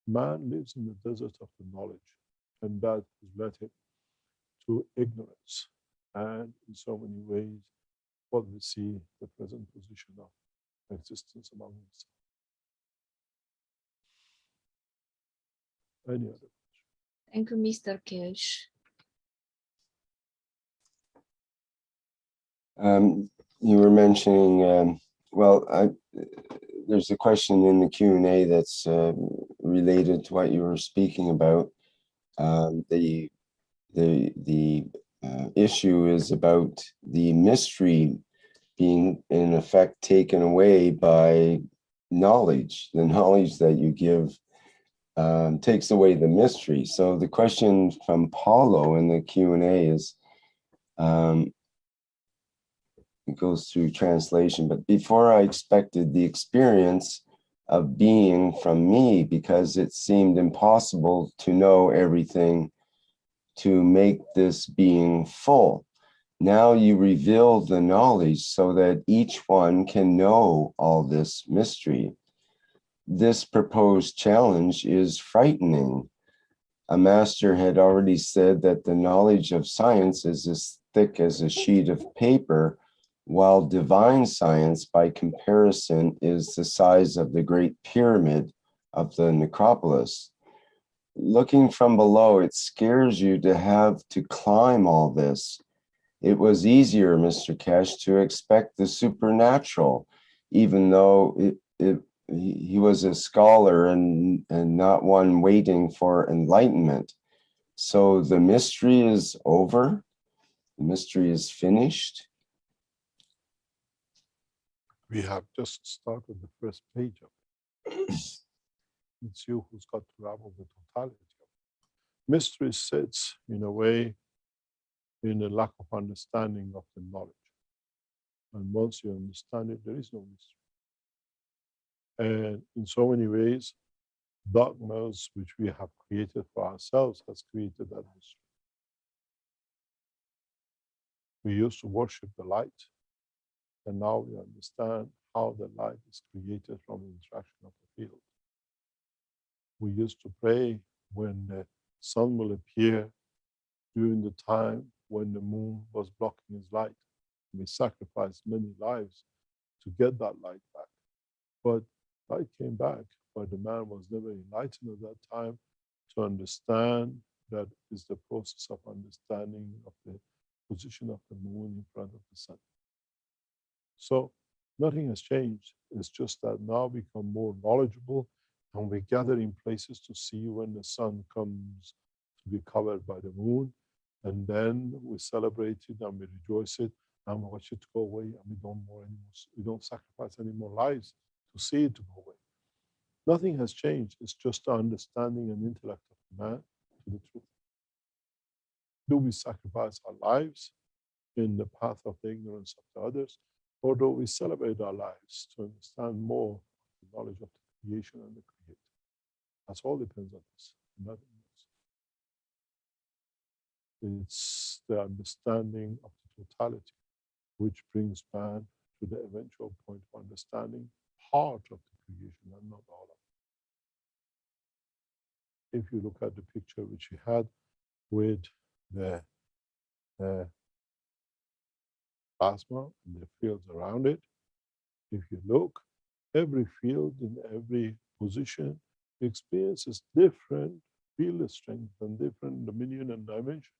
Man lives in the desert of the knowledge, and that has led him to ignorance. And in so many ways, what we see the present position of existence among himself. Any other question? Thank you, Mr. Kelch. You were mentioning, there's a question in the Q&A that's related to what you were speaking about. The issue is about the mystery being in effect taken away by knowledge. The knowledge that you give takes away the mystery. So the question from Paulo in the Q&A is, it goes through translation, but before I expected the experience of being from me, because it seemed impossible to know everything to make this being full. Now you reveal the knowledge so that each one can know all this mystery. This proposed challenge is frightening. A master had already said that the knowledge of science is as thick as a sheet of paper, while divine science, by comparison, is the size of the Great Pyramid of the necropolis. Looking from below, it scares you to have to climb all this. It was easier, Mr. Kesh, to expect the supernatural, even though he was a scholar and not one waiting for enlightenment. So the mystery is over. The mystery is finished. We have just started the first page of it. It's you who's got to ravel the totality of it. Mystery sits in a way in a lack of understanding of the knowledge. And once you understand it, there is no mystery. And in so many ways, dogmas which we have created for ourselves has created that mystery. We used to worship the light, and now we understand how the light is created from the interaction of the field. We used to pray when the sun will appear during the time when the moon was blocking his light. We sacrificed many lives to get that light back. But light came back, but the man was never enlightened at that time to understand that is the process of understanding of the position of the moon in front of the sun. So nothing has changed. It's just that now we become more knowledgeable and we gather in places to see when the sun comes to be covered by the moon. And then we celebrate it and we rejoice it and watch it go away, and we don't sacrifice any more lives to see it to go away. Nothing has changed. It's just the understanding and intellect of the man to the truth. Do we sacrifice our lives in the path of the ignorance of the others, or do we celebrate our lives to understand more the knowledge of the creation and the creator? That's all depends on us, nothing else. It's the understanding of the totality which brings man to the eventual point of understanding part of the creation and not all of it. If you look at the picture which he had with the plasma and the fields around it, if you look, every field in every position experiences different field strength and different dominion and dimension.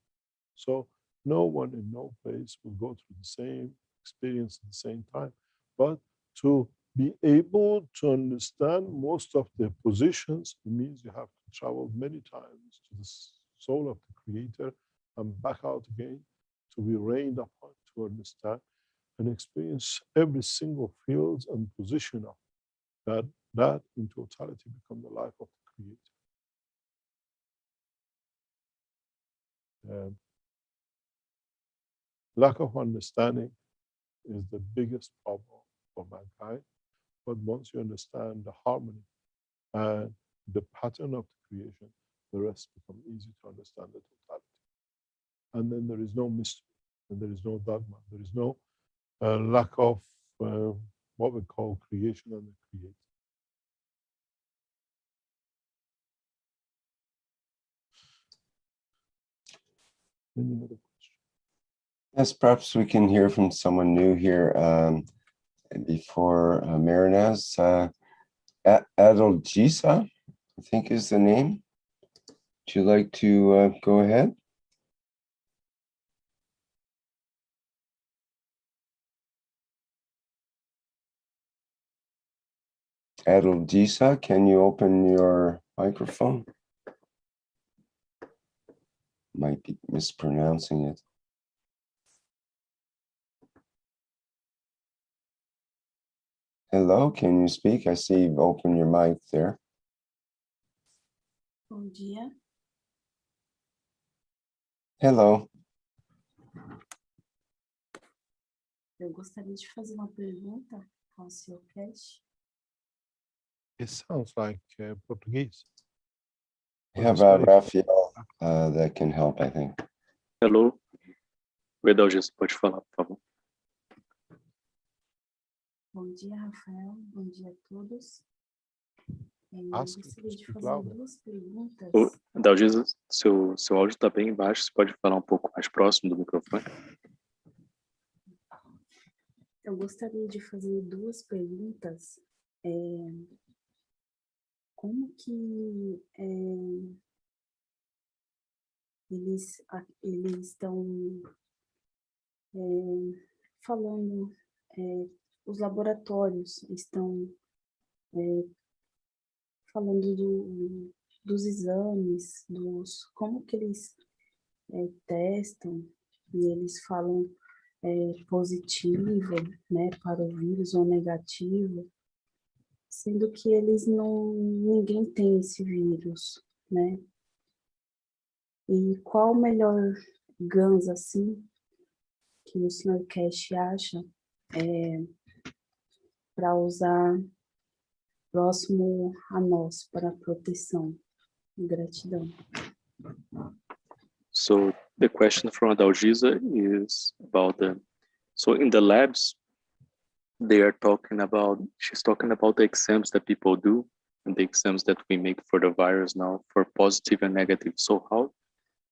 So no one in no place will go through the same experience at the same time. But to be able to understand most of the positions, it means you have to travel many times to the soul of the creator and back out again to be rained upon to understand and experience every single field and position of that in totality become the life of the creator. Lack of understanding is the biggest problem for mankind. But once you understand the harmony and the pattern of the creation, the rest become easy to understand the totality. And then there is no mystery, and there is no dogma, there is no lack of what we call creation and the creator. Any other question? Yes, perhaps we can hear from someone new here before Marinez. Adolgisa, I think is the name. Would you like to go ahead? Adolgisa, can you open your microphone? Might be mispronouncing it. Hello, can you speak? I see you've opened your mic there. Bom dia. Hello. Eu gostaria de fazer uma pergunta ao Sr. Cash. It sounds like Portuguese. How about Rafael? That can help, I think. Hello. O Edalgisa, pode falar, por favor. Bom dia, Rafael. Bom dia a todos. Eu Ask him to gostaria de speak fazer louder. duas perguntas. Ô, Edalgisa, seu áudio está bem baixo, você pode falar um pouco mais próximo do microfone? Eu gostaria de fazer duas perguntas. Como que eles estão falando, os laboratórios estão falando dos exames, como que eles testam, e eles falam positivo, né, para o vírus ou negativo, sendo que ninguém tem esse vírus, né? E qual o melhor GANs, assim, que o Sr. Cash acha para usar próximo a nós, para proteção? Gratidão. So the question from Adalgisa is about so in the labs, she's talking about the exams that people do and the exams that we make for the virus now for positive and negative. So how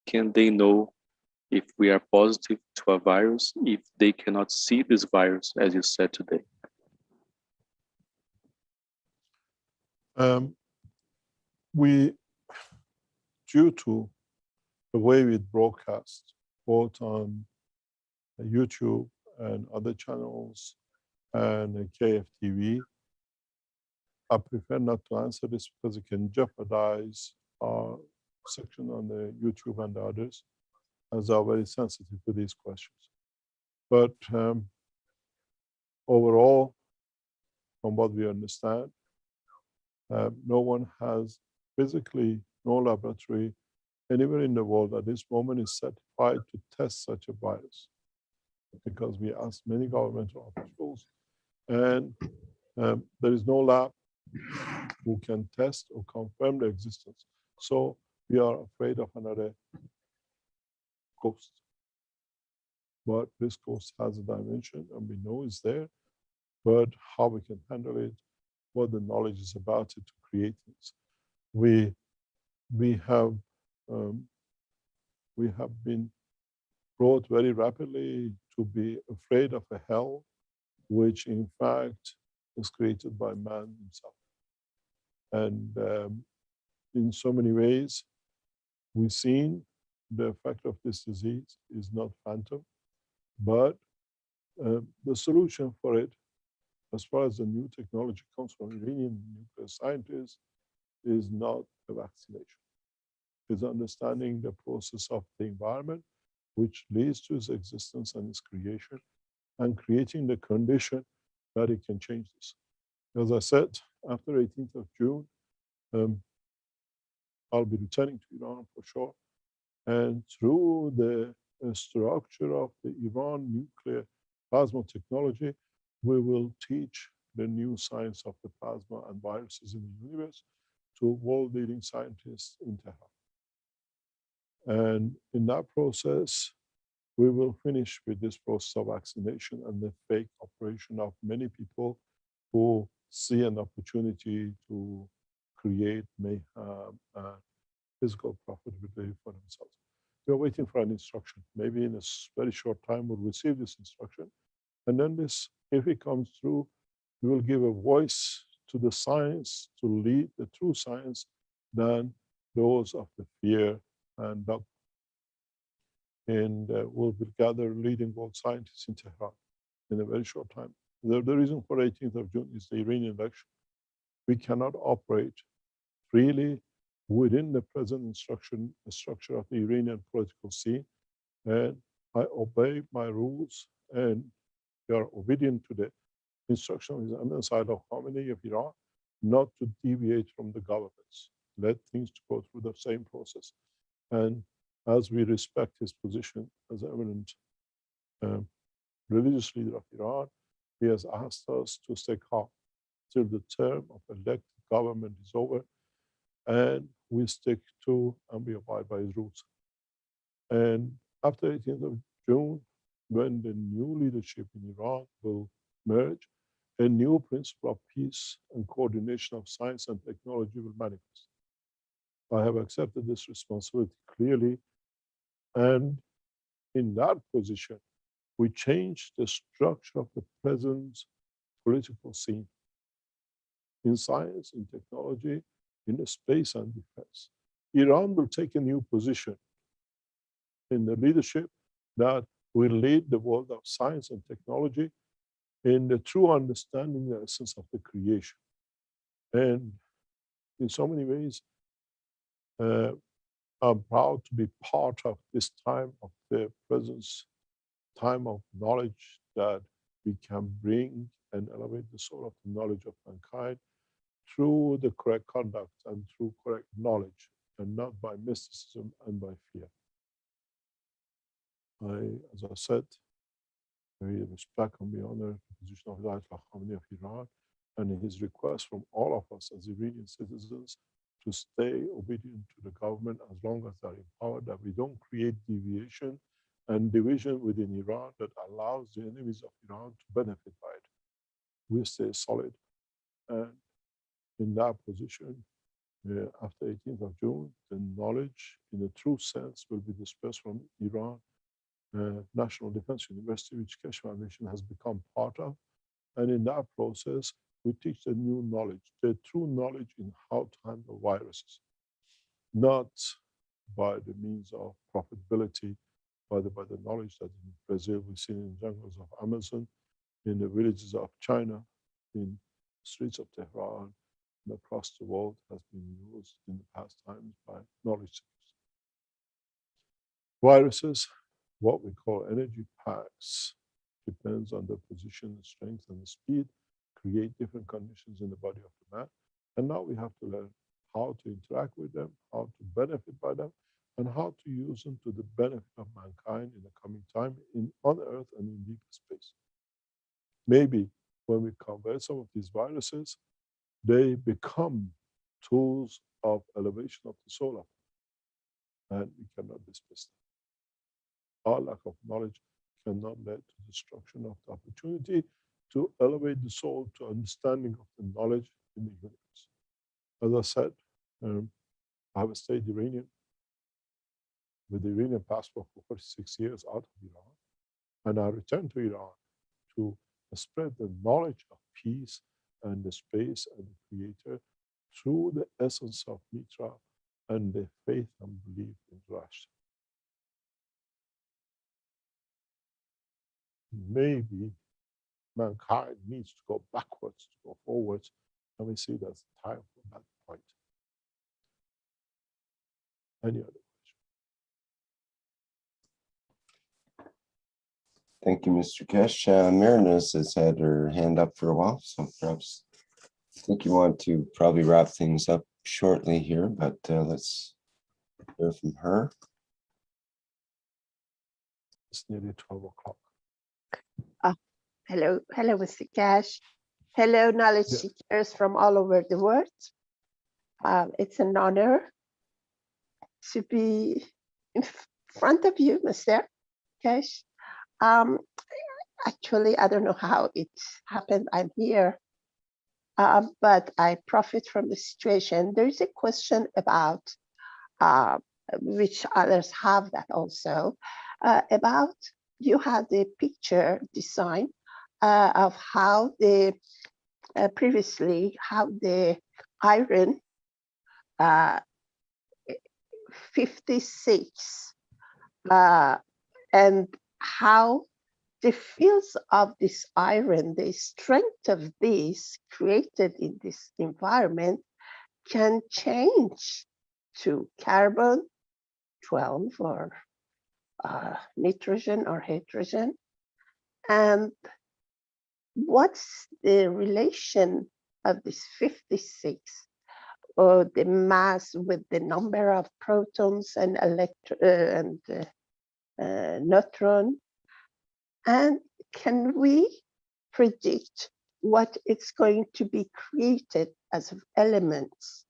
can they know if we are positive to a virus if they cannot see this virus, as you said today? Due to the way we broadcast, both on YouTube and other channels and KFTV, I prefer not to answer this because it can jeopardize our section on the YouTube and the others, as are very sensitive to these questions. But overall, from what we understand, no one has physically, no laboratory anywhere in the world at this moment is certified to test such a virus, because we asked many governmental officials, and there is no lab who can test or confirm the existence. So we are afraid of another ghost. But this ghost has a dimension, and we know it's there, but how we can handle it, what the knowledge is about it to create things. We have been brought very rapidly to be afraid of a hell, which in fact is created by man himself. And in so many ways, we've seen the effect of this disease is not phantom, but the solution for it, as far as the new technology comes from Iranian nuclear scientists, is not a vaccination. It's understanding the process of the environment, which leads to its existence and its creation, and creating the condition that it can change this. As I said, after 18th of June, I'll be returning to Iran for sure. And through the structure of the Iran nuclear plasma technology, we will teach the new science of the plasma and viruses in the universe to world-leading scientists in Tehran. And in that process, we will finish with this process of vaccination and the fake operation of many people who see an opportunity to create mayhem and physical profitability for themselves. We're waiting for an instruction. Maybe in a very short time we'll receive this instruction. And then this, if it comes through, we will give a voice to the science to lead the true science than those of the fear and doubt. And we'll gather leading world scientists in Tehran in a very short time. The reason for 18th of June is the Iranian election. We cannot operate freely within the present structure of the Iranian political scene. And I obey my rules, and we are obedient to the instruction of His Eminence Ayatollah Khamenei of Iran not to deviate from the governments, let things to go through the same process. And as we respect his position as eminent religious leader of Iran, he has asked us to stay calm till the term of elected government is over, and we stick to and we abide by his rules. And after 18th of June, when the new leadership in Iran will merge, a new principle of peace and coordination of science and technology will manifest. I have accepted this responsibility clearly, and in that position, we change the structure of the present political scene in science, in technology, in the space and defense. Iran will take a new position in the leadership that will lead the world of science and technology in the true understanding the essence of the creation. And in so many ways, I'm proud to be part of this time of the presence, time of knowledge that we can bring and elevate the soul of the knowledge of mankind through the correct conduct and through correct knowledge, and not by mysticism and by fear. As I said, we respect and we honor the position of Ayatollah Khamenei of Iran and his request from all of us as Iranian citizens to stay obedient to the government as long as they're in power, that we don't create deviation and division within Iran that allows the enemies of Iran to benefit by it. We stay solid, and in that position, after 18th of June, the knowledge in a true sense will be dispersed from Iran National Defense University, which Keshe Foundation has become part of. And in that process, we teach the new knowledge, the true knowledge in how to handle viruses, not by the means of profitability, but by the knowledge that in Brazil we've seen in jungles of Amazon, in the villages of China, in streets of Tehran, and across the world has been used in the past times by knowledge seekers. Viruses, what we call energy packs, depends on the position, the strength, and the speed, create different conditions in the body of the man. And now we have to learn how to interact with them, how to benefit by them, and how to use them to the benefit of mankind in the coming time on Earth and in deep space. Maybe when we convert some of these viruses, they become tools of elevation of the soul, and we cannot dismiss them. Our lack of knowledge cannot lead to destruction of the opportunity to elevate the soul to understanding of the knowledge in the universe. As I said, I have stayed Iranian with the Iranian passport for 46 years out of Iran, and I returned to Iran to spread the knowledge of peace and the space and the creator through the essence of Mitra and the faith and belief in Rashta. Maybe mankind needs to go backwards to go forwards, and we see that's the time for that point. Any other question? Thank you, Mr. Keshe. Marinus has had her hand up for a while, so perhaps I think you want to probably wrap things up shortly here, but let's hear from her. It's nearly 12 o'clock. Hello, Mr. Keshe. Hello, knowledge seekers from all over the world. It's an honor to be in front of you, Mr. Keshe. Actually, I don't know how it happened. I'm here, but I profit from the situation. There is a question about, which others have that also, about you had the picture design of how the previously how the iron 56 and how the fields of this iron, the strength of this created in this environment can change to carbon 12 or nitrogen or hydrogen. And what's the relation of this 56, or the mass with the number of protons and neutron? And can we predict what it's going to be created as elements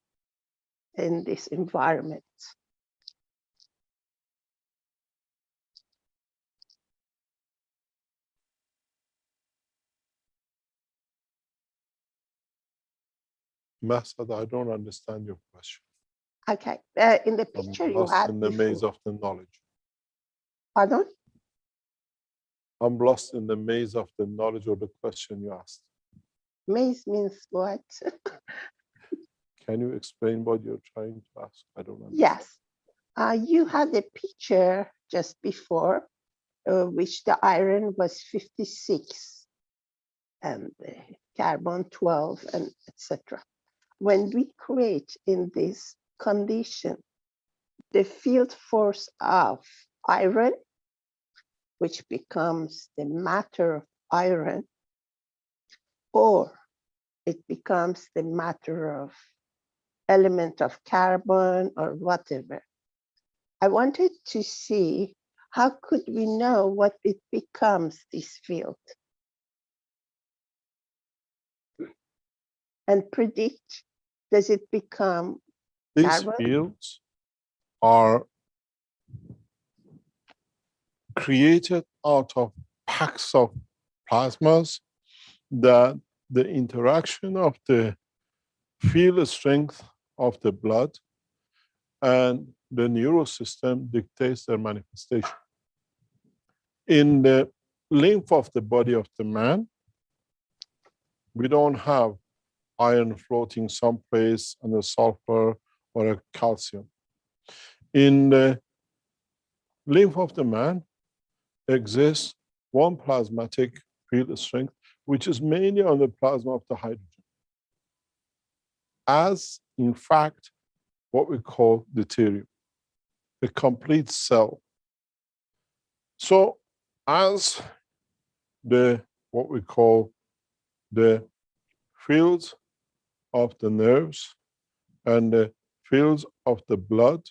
in this environment? Masad, I don't understand your question. Okay, in the I'm picture you lost had in the maze before. of the knowledge. Pardon? I'm lost in the maze of the knowledge of the question you asked. Maze means what? Can you explain what you're trying to ask? I don't understand. Yes. You had a picture just before, which the iron was 56 and the carbon 12 and etc. When we create in this condition the field force of iron, which becomes the matter of iron, or it becomes the matter of element of carbon or whatever. I wanted to see how could we know what it becomes, this field, and predict, does it become These carbon? fields are created out of packs of plasmas that the interaction of the field strength of the blood and the neurosystem dictates their manifestation. In the lymph of the body of the man, we don't have iron floating someplace and a sulfur or a calcium. In the lymph of the man exists one plasmatic field strength, which is mainly on the plasma of the hydrogen, as in fact what we call deuterium, a complete cell. So as what we call the fields of the nerves and the fields of the blood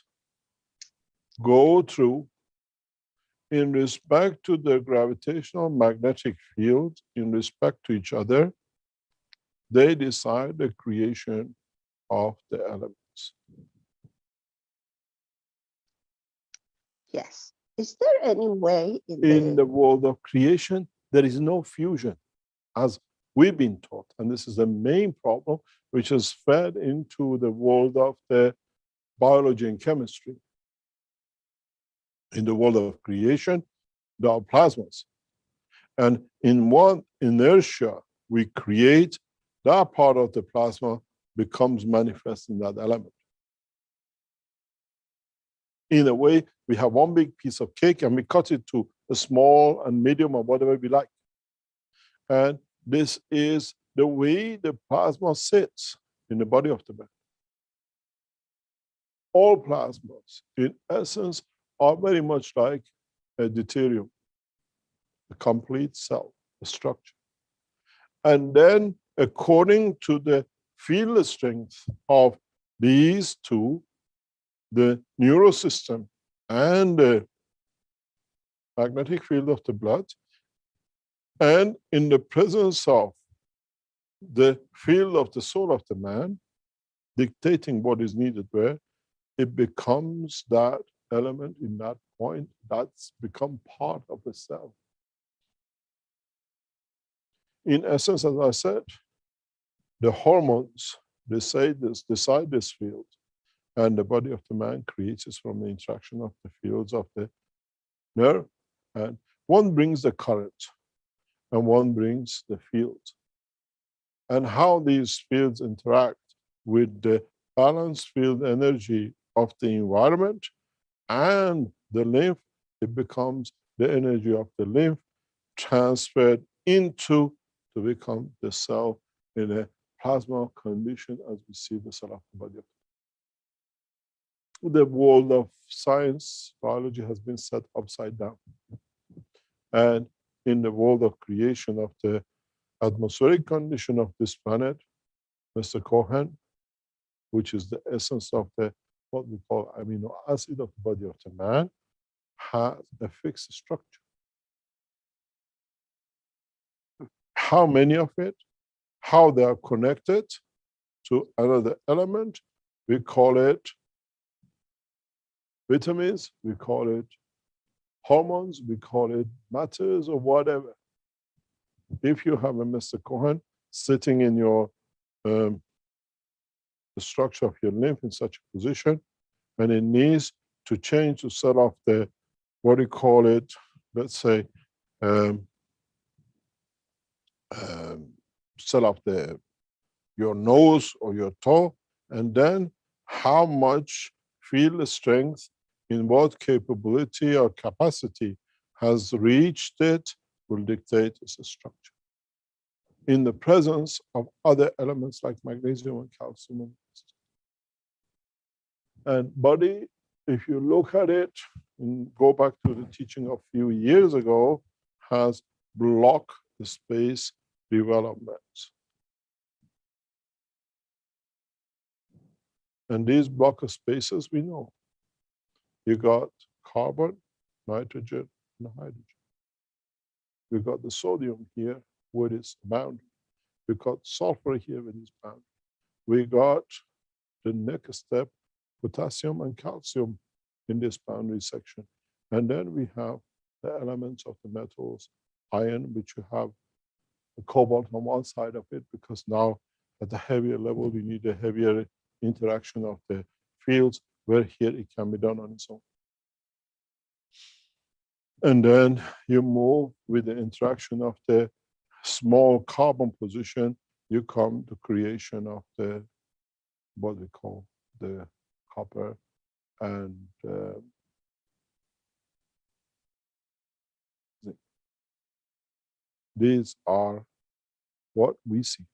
go through in respect to the gravitational magnetic field, in respect to each other, they decide the creation of the elements. Yes. Is there any way In the world of creation, there is no fusion, as we've been taught. And this is the main problem which is fed into the world of the biology and chemistry. In the world of creation, there are plasmas. And in one inertia, we create that part of the plasma becomes manifest in that element. In a way, we have one big piece of cake and we cut it to a small and medium or whatever we like. And this is the way the plasma sits in the body of the man. All plasmas, in essence, are very much like a deuterium, a complete cell, a structure. And then, according to the field strength of these two, the neurosystem and the magnetic field of the blood, and in the presence of the field of the soul of the man, dictating what is needed where, it becomes that element in that point that's become part of the cell. In essence, as I said, the hormones decide this field, and the body of the man creates it from the interaction of the fields of the nerve. And one brings the current, and one brings the field. And how these fields interact with the balanced field energy of the environment and the lymph, it becomes the energy of the lymph transferred into to become the cell in a plasma condition as we see the cell of the body. The world of science, biology has been set upside down. And in the world of creation of the atmospheric condition of this planet, Mr. Cohen, which is the essence of the what we call amino acid of the body of the man, has a fixed structure. How many of it, how they are connected to another element, we call it vitamins, we call it hormones, we call it matters or whatever. If you have a Mr. Cohen sitting in your the structure of your lymph in such a position, and it needs to change to set off the, what do you call it, let's say, set off your nose or your toe, and then how much field strength in what capability or capacity has reached it will dictate its structure. In the presence of other elements like magnesium and calcium. And body, if you look at it and go back to the teaching of a few years ago, has block the space developments. And these block of spaces we know. You got carbon, nitrogen, and hydrogen. We got the sodium here with its boundary. We got sulfur here with its boundary. We got the next step, potassium and calcium in this boundary section. And then we have the elements of the metals, iron, which you have the cobalt on one side of it, because now at the heavier level, you need a heavier interaction of the fields, where here it can be done on its own. And then you move with the interaction of the small carbon position, you come to creation of the, what we call the copper and zinc. These are what we see.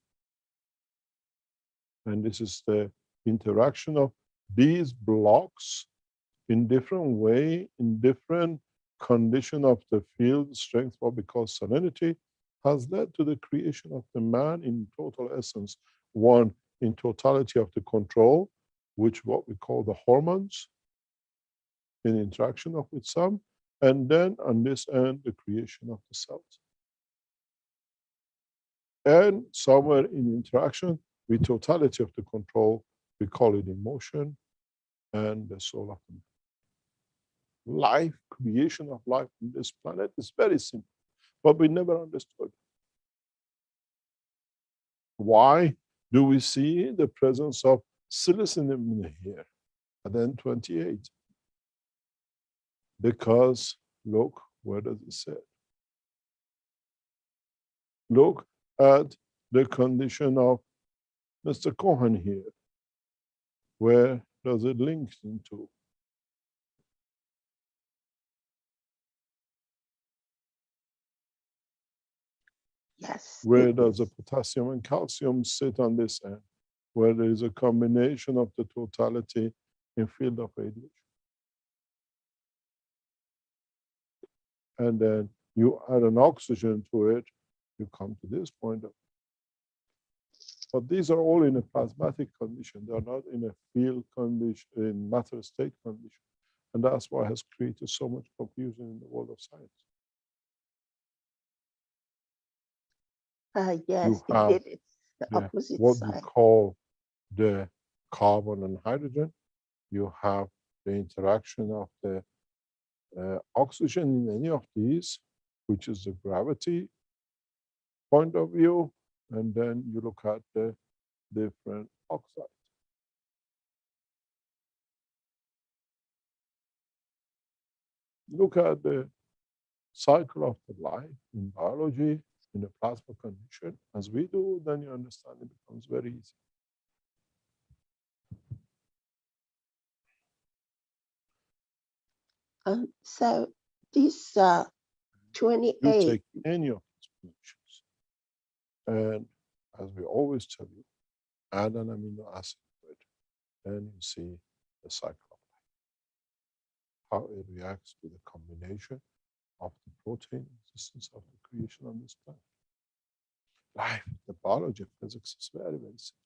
And this is the interaction of these blocks in different way, in different condition of the field strength, what we call salinity, has led to the creation of the man in total essence. One, in totality of the control, which what we call the hormones, in interaction of with some, and then on this end, the creation of the cells. And somewhere in interaction with totality of the control, we call it emotion and the soul of the man. Life, creation of life on this planet is very simple, but we never understood. Why do we see the presence of psilocybin here at N28? Because look, where does it say? Look at the condition of Mr. Cohen here. Where does it link into? Yes. Where does the potassium and calcium sit on this end? Where there is a combination of the totality in field of radiation. And then you add an oxygen to it, you come to this point. But these are all in a plasmatic condition. They are not in a field condition, in matter state condition. And that's why it has created so much confusion in the world of science. Yes, You have, indeed, it's the opposite what side. we call the carbon and hydrogen. You have the interaction of the oxygen in any of these, which is the gravity point of view, and then you look at the different oxides. Look at the cycle of the life in biology in a plasma condition, as we do, then you understand it becomes very easy. So these You 28, take any of these positions, and as we always tell you, add an amino acid to it, then you see the cycle of life, how it reacts to the combination of the protein existence of the creation on this planet. life, the biology of physics is very, very simple.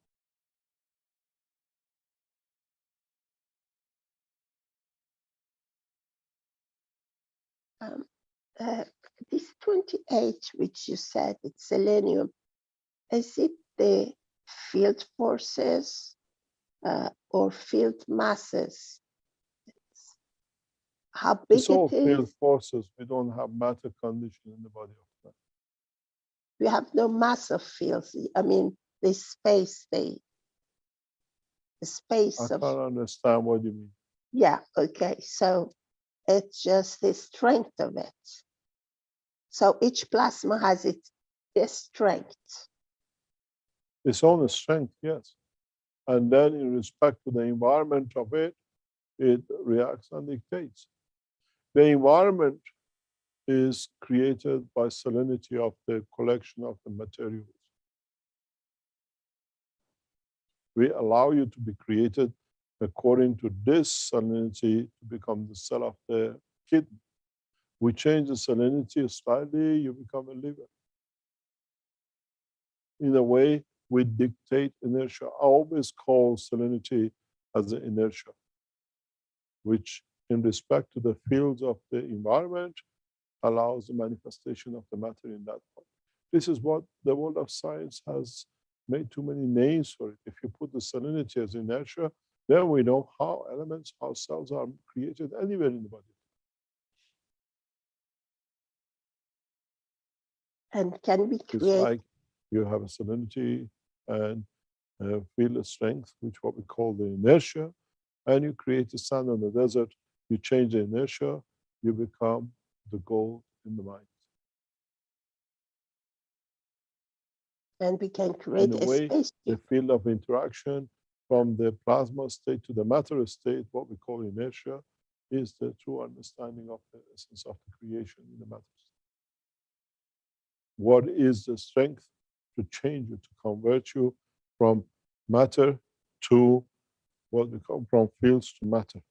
This 28, which you said it's selenium, is it the field forces or field masses? How big It's all it field is? forces. We don't have matter condition in the body of man. We have no mass of fields. I mean, the space, the space I of, can't understand what you mean. yeah, okay. So it's just the strength of it. So each plasma has its strength. Its own strength, yes. And then in respect to the environment of it, it reacts and dictates. The environment is created by salinity of the collection of the materials. We allow you to be created according to this salinity to become the cell of the kidney. We change the salinity slightly, you become a liver. In a way, we dictate inertia. I always call salinity as the inertia, which in respect to the fields of the environment allows the manifestation of the matter in that point. This is what the world of science has made too many names for it. If you put the salinity as inertia, then we know how elements, how cells are created anywhere in the body. And can we It's create, like you have a salinity and a field strength, which what we call the inertia, and you create the sand on the desert, you change the inertia, you become the gold in the mine. and we can create In a a way, the spaceship? field of interaction from the plasma state to the matter state, what we call inertia, is the true understanding of the essence of the creation in the matter state. What is the strength to change you, to convert you from matter to what we call from fields to matter?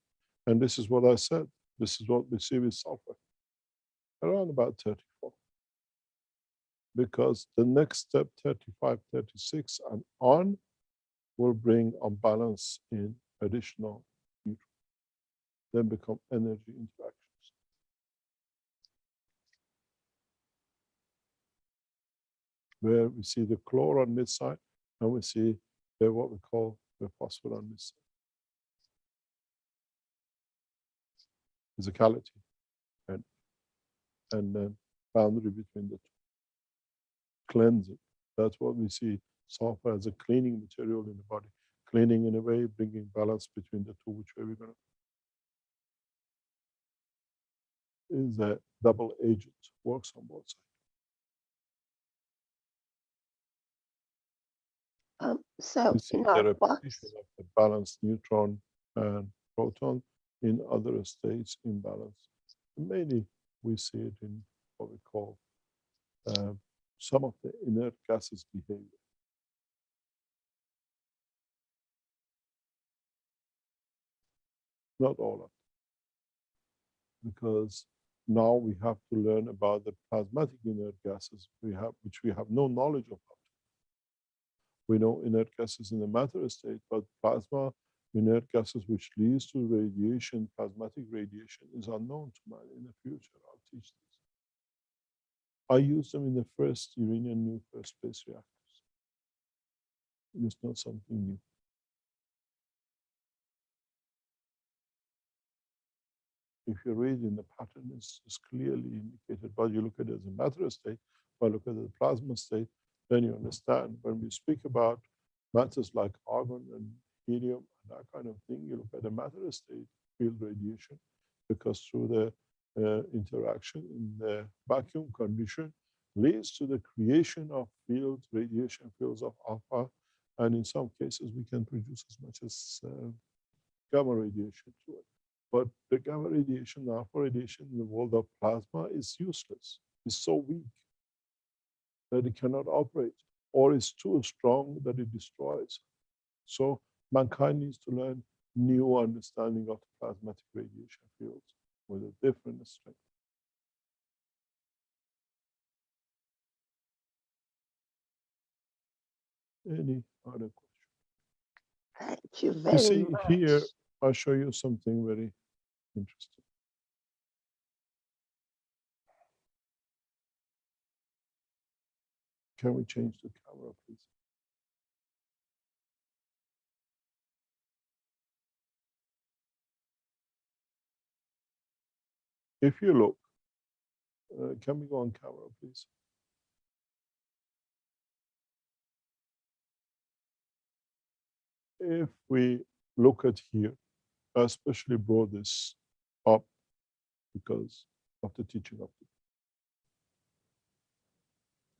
And this is what I said. This is what we see with sulfur, around about 34. Because the next step, 35, 36, and on, will bring unbalance in additional neutron, then become energy interactions. Where we see the chlorine on this side, and we see what we call the phosphor on this side. Physicality and then boundary between the two. Cleansing. That's what we see sulfur as a cleaning material in the body. Cleaning in a way, bringing balance between the two, which way we're going to. Is a double agent, works on both sides. So We see in the our repetition box, of the balanced neutron and proton in other states in balance. Mainly, we see it in what we call some of the inert gases behavior. Not all of them, because now we have to learn about the plasmatic inert gases which we have no knowledge about. We know inert gases in the matter state, but plasma inert gases which leads to radiation, plasmatic radiation, is unknown to man. In the future, I'll teach this. I used them in the first Iranian nuclear space reactors. It's not something new. If you read in the pattern, it's clearly indicated, but you look at it as a matter state, but look at the plasma state, then you understand. When we speak about matters like argon and helium and that kind of thing, you look at the matter state field radiation, because through the interaction in the vacuum condition leads to the creation of fields, radiation fields of alpha, and in some cases we can produce as much as gamma radiation to it. But the gamma radiation, alpha radiation in the world of plasma is useless. It's so weak that it cannot operate, or it's too strong that it destroys. So mankind needs to learn new understanding of the plasmatic radiation fields with a different strength. Any other question? Thank you You very see, much. here, I'll show you something very interesting. Can we change the camera, please? If you look, can we go on camera, please? If we look at here, I especially brought this up because of the teaching of the.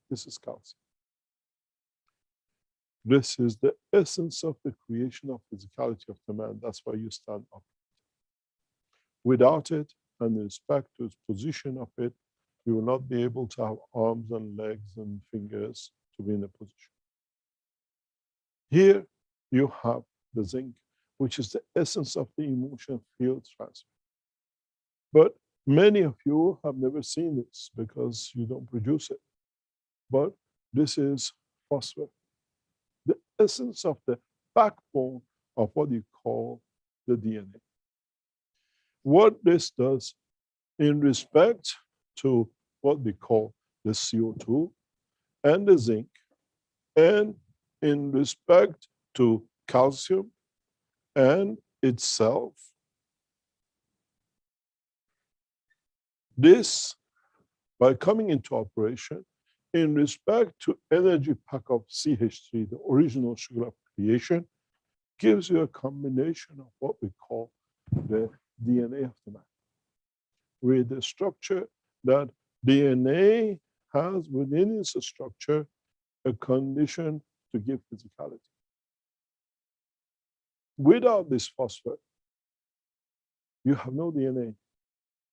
This is calcium. This is the essence of the creation of physicality of the man. That's why you stand up. Without it, and in respect to its position of it, you will not be able to have arms and legs and fingers to be in a position. Here you have the zinc, which is the essence of the emotion field transfer. But many of you have never seen this because you don't produce it. But this is phosphor, the essence of the backbone of what you call the DNA. What this does in respect to what we call the CO2 and the zinc, and in respect to calcium and itself, this, by coming into operation, in respect to energy pack of CH3, the original sugar of creation, gives you a combination of what we call the DNA of the man, with the structure that DNA has within its structure a condition to give physicality. Without this phosphor, you have no DNA.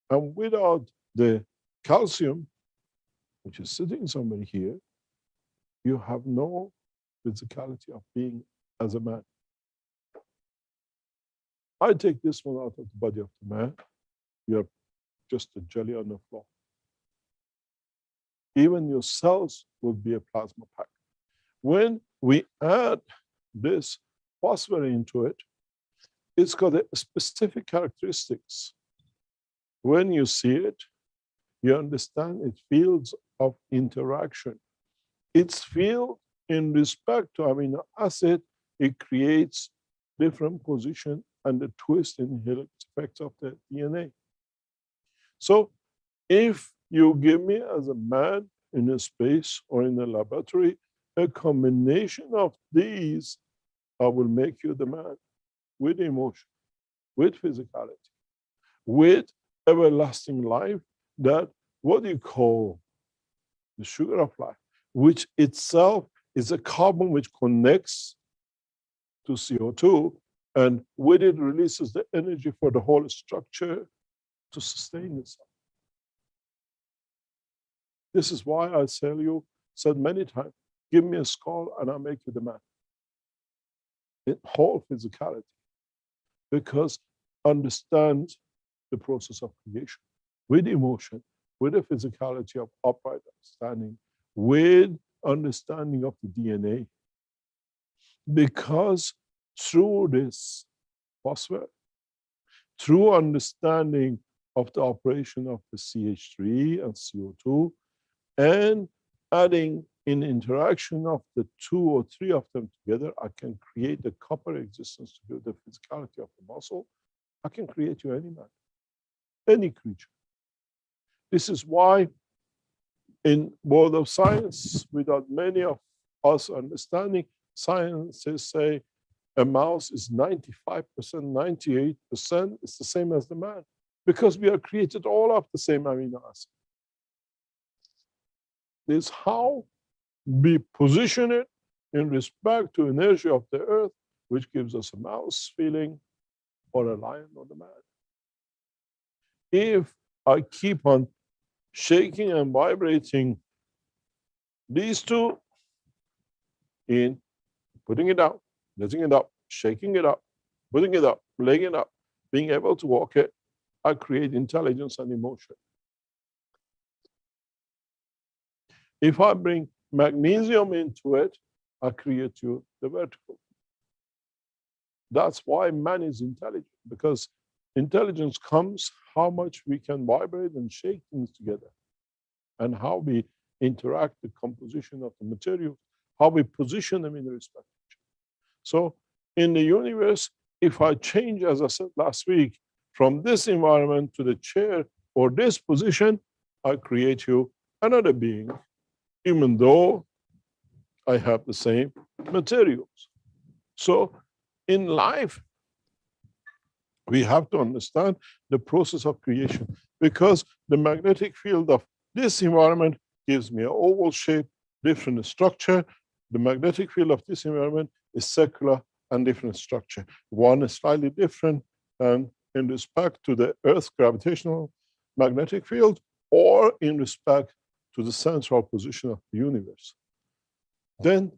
And without the calcium, which is sitting somewhere here, you have no physicality of being as a man. I take this one out of the body of the man, you're just a jelly on the floor. Even your cells would be a plasma pack. When we add this phosphor into it, it's got a specific characteristics. When you see it, you understand its fields of interaction. Its field in respect to amino acid, it creates different position and the twist in helix effects of the DNA. So if you give me as a man in a space or in a laboratory, a combination of these, I will make you the man with emotion, with physicality, with everlasting life, that what you call the sugar of life, which itself is a carbon which connects to CO2, and with it releases the energy for the whole structure to sustain itself. This is why I said many times, give me a skull and I'll make you the man. In whole physicality, because understand the process of creation with emotion, with the physicality of upright standing, with understanding of the DNA. Because through this phosphor, through understanding of the operation of the CH3 and CO2, and adding in interaction of the 2 or 3 of them together, I can create the copper existence to give the physicality of the muscle. I can create you any man, any creature. This is why in world of science, without many of us understanding, scientists say a mouse is 95%, 98%, it's the same as the man, because we are created all of the same amino acid. This is how we position it in respect to energy of the earth, which gives us a mouse feeling or a lion or the man. If I keep on shaking and vibrating these two in putting it out, letting it up, shaking it up, putting it up, laying it up, being able to walk it, I create intelligence and emotion. If I bring magnesium into it, I create you the vertical. That's why man is intelligent, because intelligence comes how much we can vibrate and shake things together, and how we interact the composition of the material, how we position them in respect to each other. So in the universe, if I change, as I said last week, from this environment to the chair or this position, I create you another being, even though I have the same materials. So in life, we have to understand the process of creation, because the magnetic field of this environment gives me an oval shape, different structure. The magnetic field of this environment is circular and different structure. One is slightly different than in respect to the Earth's gravitational magnetic field, or in respect to the central position of the universe. Then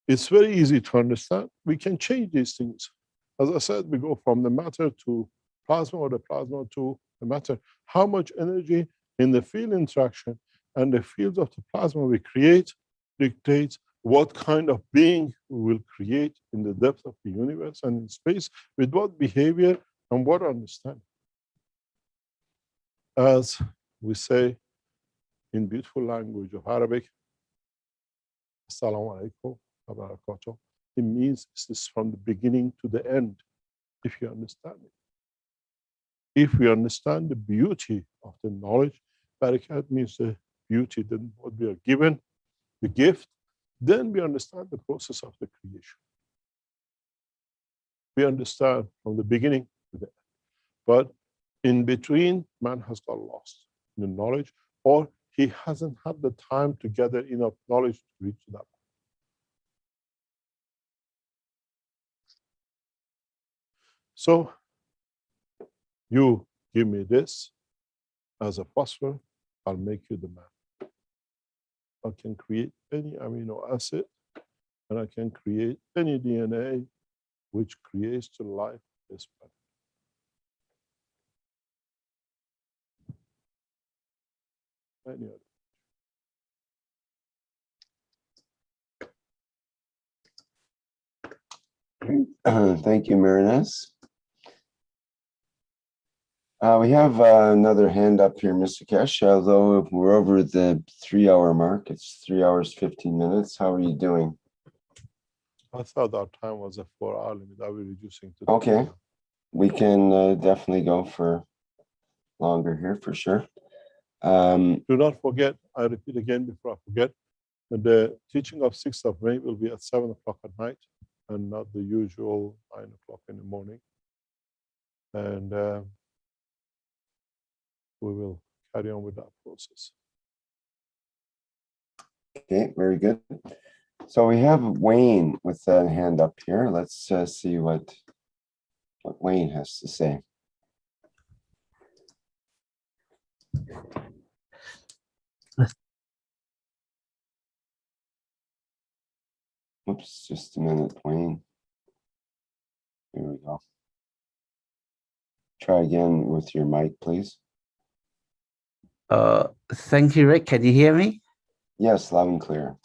it's very easy to understand. We can change these things. As I said, we go from the matter to plasma, or the plasma to the matter. How much energy in the field interaction and the fields of the plasma we create dictates what kind of being we will create in the depth of the universe and in space, with what behavior and what understanding. As we say in beautiful language of Arabic, Assalamu alaikum wa barakatuh. It means this from the beginning to the end, if you understand it. If we understand the beauty of the knowledge, barakat means the beauty, then what we are given, the gift, then we understand the process of the creation. We understand from the beginning to the end. But in between, man has got lost in the knowledge, or he hasn't had the time to gather enough knowledge to reach that. So you give me this as a phosphor, I'll make you the man. I can create any amino acid, and I can create any DNA which creates the life of this planet. Any other. Thank you, Marinez. We have another hand up here, Mr. Kesh, although we're over the 3-hour mark. It's 3 hours, 15 minutes. How are you doing? I thought our time was a 4-hour limit. Are we reducing to? Okay. We can definitely go for longer here for sure. Do not forget, I repeat again before I forget, that the teaching of 6th of May will be at 7 o'clock at night and not the usual 9 o'clock in the morning. And we will carry on with that process. Okay, very good. So we have Wayne with a hand up here. Let's see what Wayne has to say. Oops, just a minute, Wayne. Here we go. Try again with your mic, please. Thank you, Rick. Can you hear me? Yes, loud and clear.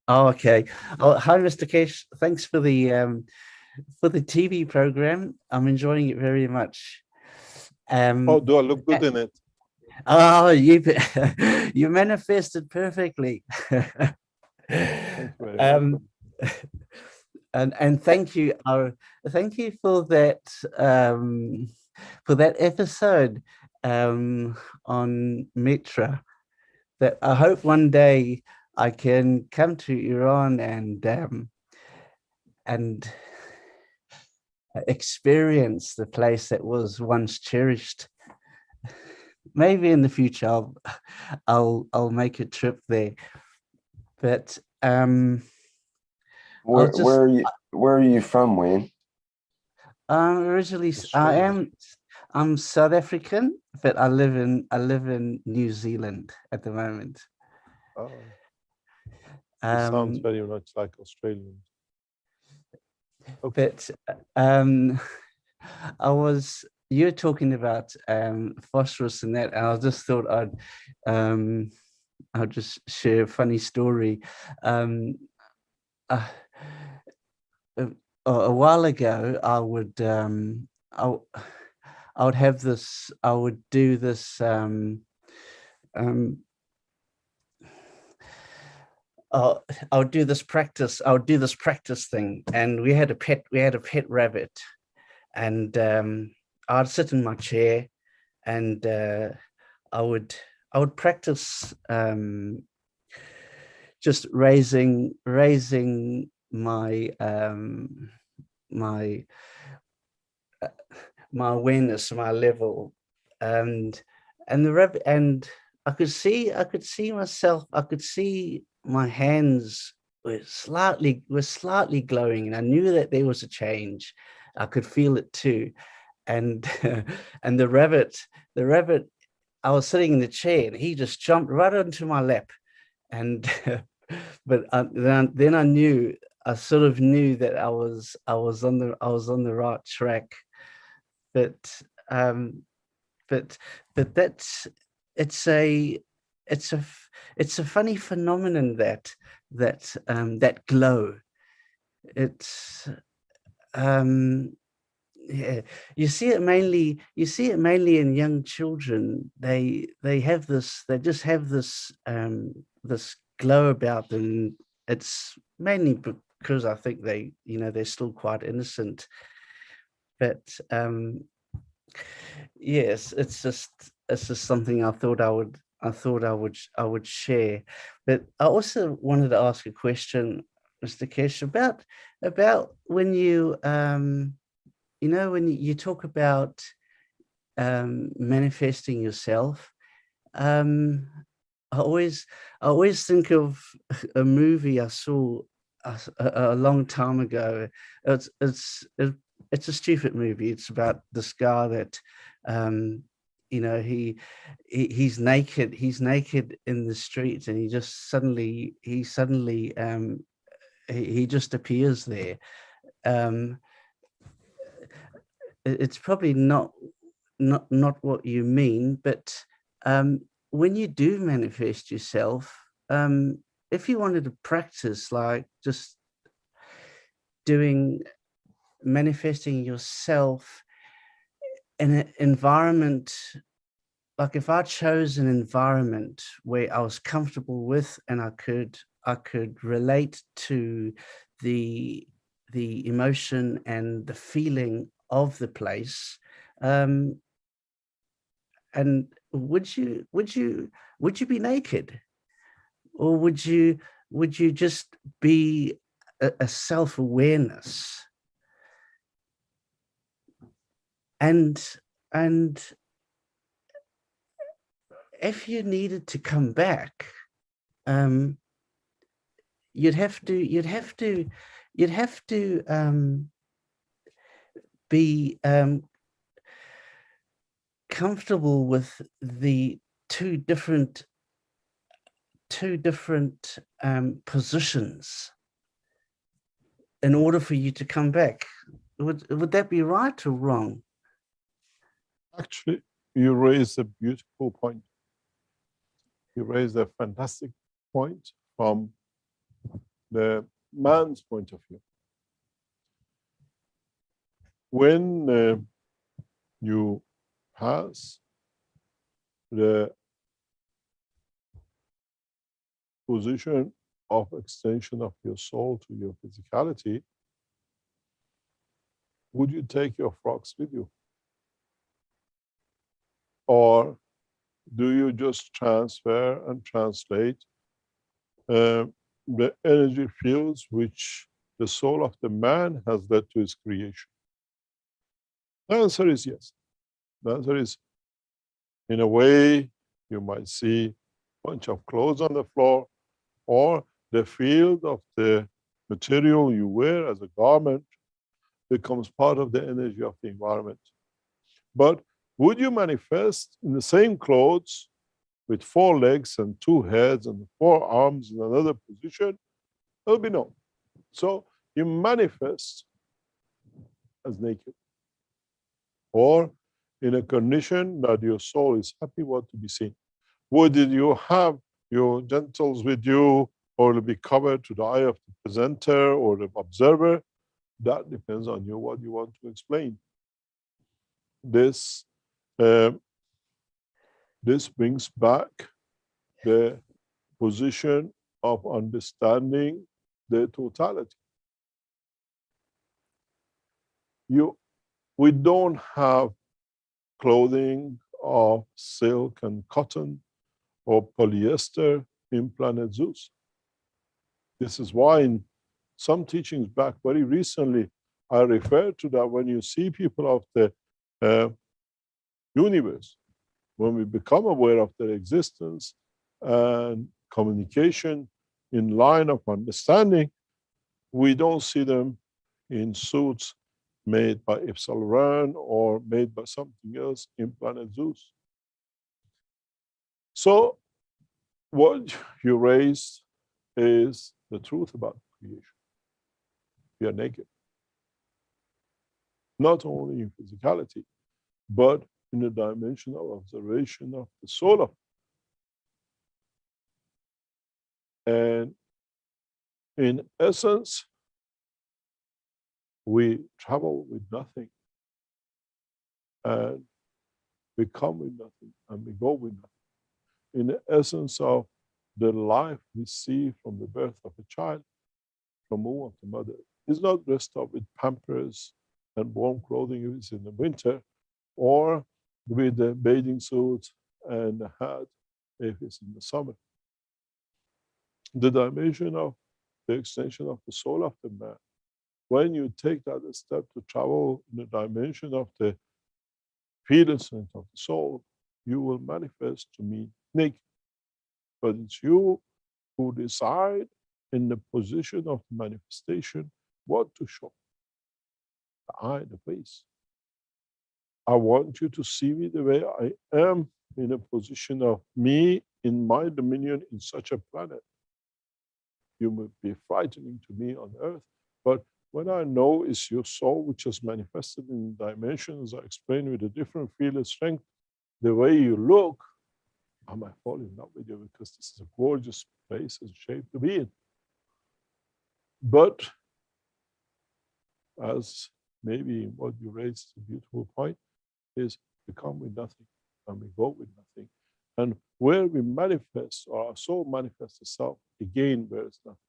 Oh, okay. Oh, hi, Mr. Kesh. Thanks for the TV program. I'm enjoying it very much. Oh, do I look good in it? Oh, you you manifested perfectly. Thank you very much. And thank you for that episode on Mitra. That I hope one day I can come to Iran and experience the place that was once cherished. Maybe in the future I'll make a trip there. But where are you from, Wayne? Originally I'm South African, but I live in New Zealand at the moment. Oh, it sounds very much like Australian. Okay. But you were talking about phosphorus and that, and I just thought I'll just share a funny story. a while ago, I would have this. I would do this. I would do this practice. I would do this practice thing, and we had a pet. We had a pet rabbit, and I'd sit in my chair, and I would practice just raising my my awareness, my level, and the rabbit, and I could see myself. I could see my hands were slightly glowing, and I knew that there was a change. I could feel it too, and and the rabbit. I was sitting in the chair, and he just jumped right onto my lap, and but then I knew. I sort of knew that I was on the right track, but that's it's a funny phenomenon, that glow. It's yeah, you see it mainly in young children. They just have this this glow about them. It's mainly because I think they're still quite innocent, but yes, it's just something I thought I would share. But I also wanted to ask a question, Mr. Kesh, about when you when you talk about manifesting yourself. I always think of a movie I saw a long time ago. It's a stupid movie. It's about this guy that he's naked in the streets, and he just suddenly he just appears there. It's probably not what you mean, but when you do manifest yourself, if you wanted to practice, like just manifesting yourself in an environment, like if I chose an environment where I was comfortable with, and I could relate to the emotion and the feeling of the place, and would you be naked, or would you just be a self-awareness? And if you needed to come back, you'd have to be comfortable with the two different positions in order for you to come back. Would that be right or wrong? Actually, you raise a beautiful point. You raise a fantastic point from the man's point of view. When you pass the position of extension of your soul to your physicality, would you take your frogs with you? Or do you just transfer and translate the energy fields which the soul of the man has led to his creation? The answer is yes. The answer is, in a way, you might see a bunch of clothes on the floor, or the field of the material you wear as a garment becomes part of the energy of the environment. But would you manifest in the same clothes with 4 legs and 2 heads and 4 arms in another position? There'll be no. So you manifest as naked, or in a condition that your soul is happy what to be seen. Would you have your genitals with you or it'll be covered to the eye of the presenter or the observer. That depends on you, what you want to explain. This brings back the position of understanding the totality. We don't have clothing of silk and cotton or polyester in planet Zeus. This is why in some teachings back very recently, I referred to that when you see people of the universe, when we become aware of their existence and communication in line of understanding, we don't see them in suits made by Yves Saint Laurent or made by something else in planet Zeus. So what you raised is the truth about creation. We are naked. Not only in physicality, but in the dimension of observation of the soul of. And in essence, we travel with nothing and we come with nothing and we go with nothing. In the essence of the life we see from the birth of a child, from womb of the mother, is not dressed up with pampers and warm clothing if it's in the winter, or with the bathing suit and the hat if it's in the summer. The dimension of the extension of the soul of the man, when you take that a step to travel in the dimension of the field center of the soul, you will manifest to me naked. But it's you who decide in the position of manifestation what to show. The eye, the face. I want you to see me the way I am in a position of me in my dominion in such a planet. You may be frightening to me on earth, but when I know it's your soul which is manifested in dimensions, I explain with a different field of strength, the way you look, I might fall in love with you because this is a gorgeous place and shape to be in. But as maybe what you raised is a beautiful point, is we come with nothing and we go with nothing. And where we manifest, or our soul manifests itself, again, where it's nothing.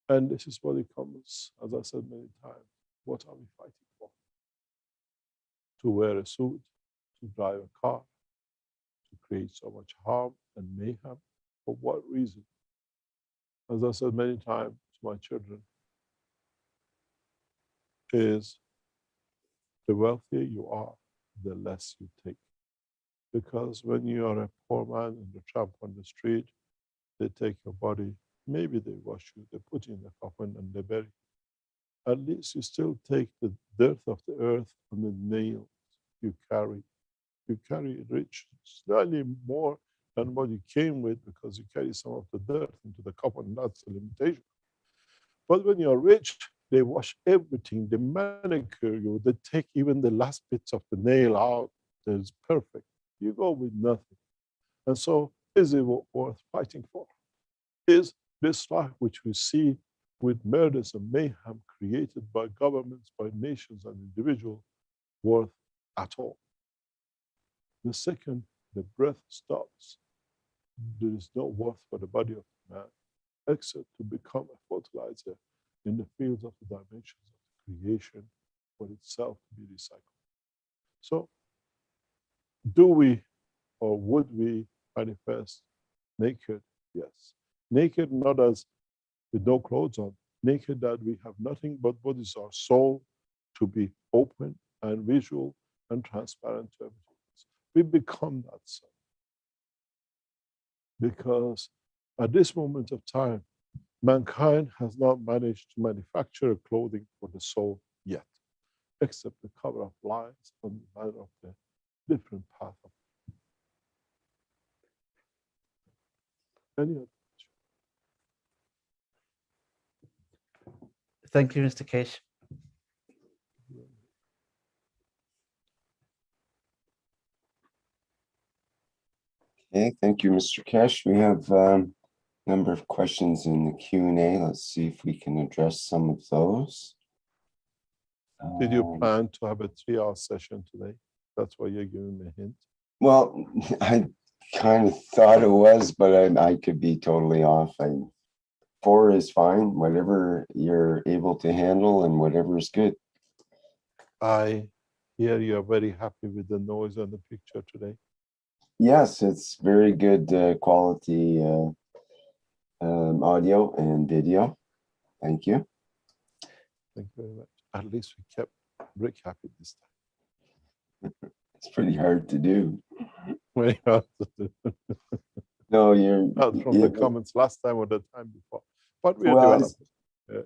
And this is what it comes, as I said many times, what are we fighting for? To wear a suit, to drive a car, to create so much harm and mayhem. For what reason? As I said many times to my children, is the wealthier you are, the less you take. Because when you are a poor man and you tramp on the street, they take your body, maybe they wash you, they put you in a coffin and they bury you. At least you still take the dirt of the earth and the nails you carry. You carry rich, slightly more than what you came with because you carry some of the dirt into the coffin, that's the limitation. But when you're rich, they wash everything, they manicure you, they take even the last bits of the nail out, it's perfect. You go with nothing. And so, is it worth fighting for? Is this life which we see with murders and mayhem created by governments, by nations and individuals, worth at all? The second the breath stops, there is no worth for the body of man except to become a fertilizer in the fields of the dimensions of the creation for itself to be recycled. So, do we or would we manifest naked? Yes. Naked not as with no clothes on, naked that we have nothing but what is our soul to be open and visual and transparent to everything else. We become that soul. Because at this moment of time, mankind has not managed to manufacture clothing for the soul yet, except the cover of lies on the line of the different path of any other. Thank you, Mr. Kesh. Okay, thank you, Mr. Kesh. We have number of questions in the Q&A. Let's see if we can address some of those. Did you plan to have a 3-hour session today? That's why you're giving me a hint. Well, I kind of thought it was, but I could be totally off. 4 is fine, whatever you're able to handle and whatever is good. I hear you're very happy with the noise on the picture today. Yes, it's very good quality audio and video. Thank you. Thank you very much. At least we kept Rick happy this time. It's pretty hard to do. Very hard to do. No, you're Not from the comments last time or the time before. But we're well, developing.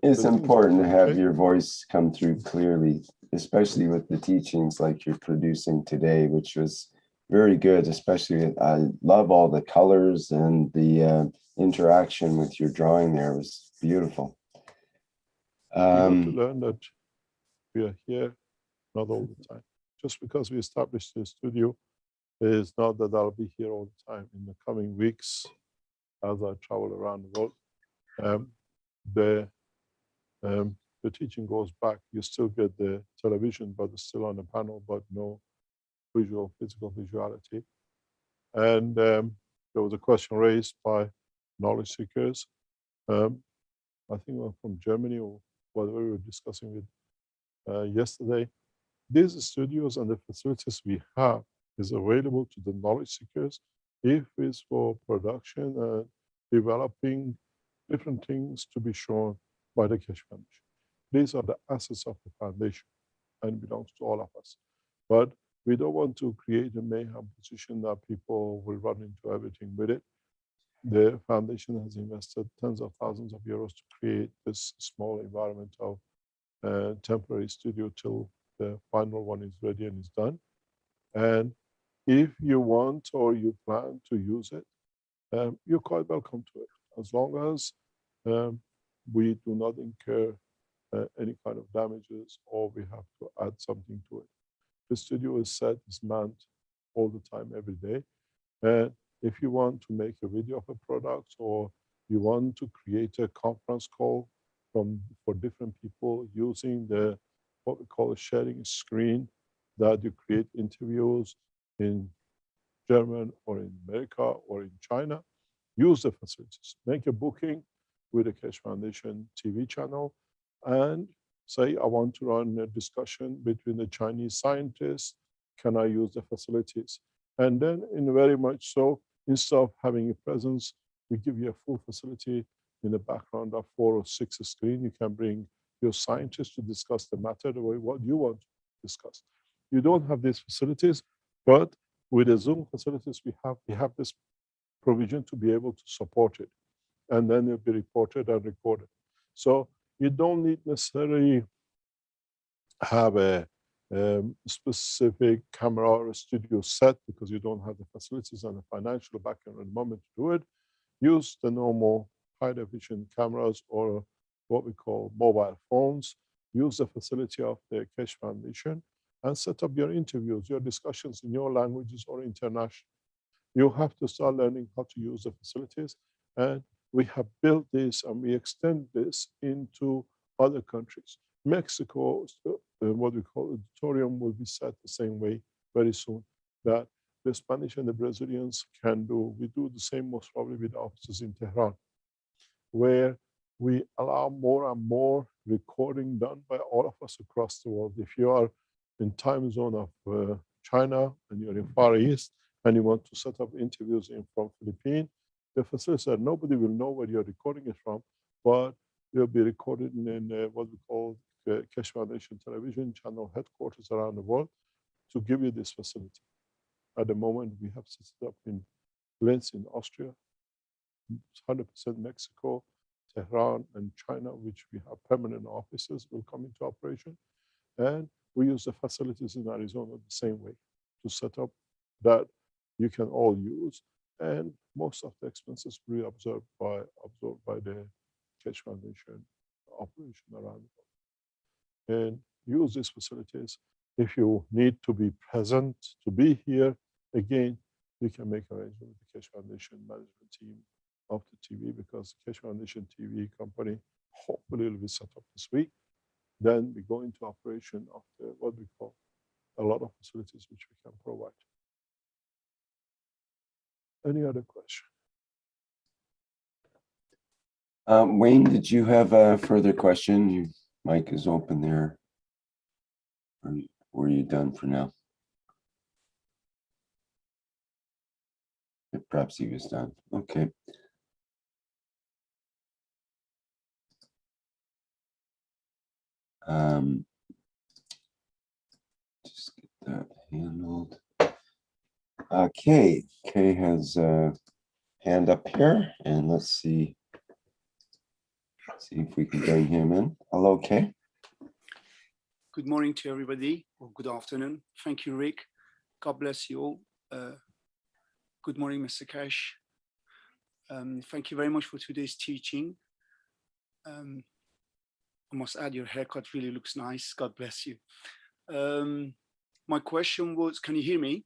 it's the things important are to have changing. your voice come through clearly, especially with the teachings like you're producing today, which was very good. Especially, I love all the colors and the interaction with your drawing there was beautiful. You got to learn that we are here not all the time. Just because we established the studio is not that I'll be here all the time. In the coming weeks, as I travel around the world, the teaching goes back. You still get the television, but it's still on the panel, but no physical visuality. And there was a question raised by knowledge seekers. I think from Germany or whatever we were discussing with yesterday. These studios and the facilities we have is available to the knowledge seekers if it's for production and developing different things to be shown by the Keshe Foundation. These are the assets of the foundation and belongs to all of us. But we don't want to create a mayhem position that people will run into everything with it. The foundation has invested tens of thousands of euros to create this small environmental temporary studio till the final one is ready and is done. And if you want or you plan to use it, you're quite welcome to it, as long as we do not incur any kind of damages or we have to add something to it. The studio is set, is manned all the time, every day. And if you want to make a video of a product or you want to create a conference call for different people using what we call a sharing screen, that you create interviews in German or in America or in China, use the facilities. Make a booking with the Keshe Foundation TV channel and say, I want to run a discussion between the Chinese scientists. Can I use the facilities? And then in very much so, instead of having a presence, we give you a full facility in the background of 4 or 6 screens. You can bring your scientists to discuss the matter the way what you want to discuss. You don't have these facilities, but with the Zoom facilities we have this provision to be able to support it. And then it'll be reported and recorded. So you don't need necessarily have a specific camera or a studio set because you don't have the facilities and the financial background at the moment to do it. Use the normal high definition cameras or what we call mobile phones. Use the facility of the Keshe Foundation and set up your interviews, your discussions in your languages or international. You have to start learning how to use the facilities. And we have built this and we extend this into other countries. Mexico, what we call auditorium, will be set the same way very soon, that the Spanish and the Brazilians can do. We do the same most probably with offices in Tehran, where we allow more and more recording done by all of us across the world. If you are in time zone of China and you're in Far East and you want to set up interviews from Philippines, the facility said nobody will know where you're recording it from, but you'll be recorded in what we call Keshe Foundation television channel headquarters around the world to give you this facility. At the moment, we have set it up in Linz in Austria, 100% Mexico, Tehran, and China, which we have permanent offices, will come into operation. And we use the facilities in Arizona the same way to set up that you can all use. And most of the expenses will be absorbed by the Keshe Foundation operation around the world. And use these facilities. If you need to be present, to be here, again, you can make arrangements with the Keshe Foundation management team of the TV, because the Keshe Foundation TV company hopefully will be set up this week. Then we go into operation of what we call a lot of facilities which we can provide. Any other question? Wayne, did you have a further question? Your mic is open there. Or were you done for now? Perhaps he was done. Okay. Just get that handled. Okay, Kay has a hand up here, and let's see if we can bring him in. Hello, Kay. Good morning to everybody, or good afternoon. Thank you, Rick. God bless you all. Good morning, Mr. Keshe. Thank you very much for today's teaching. I must add, your haircut really looks nice. God bless you. My question was, can you hear me?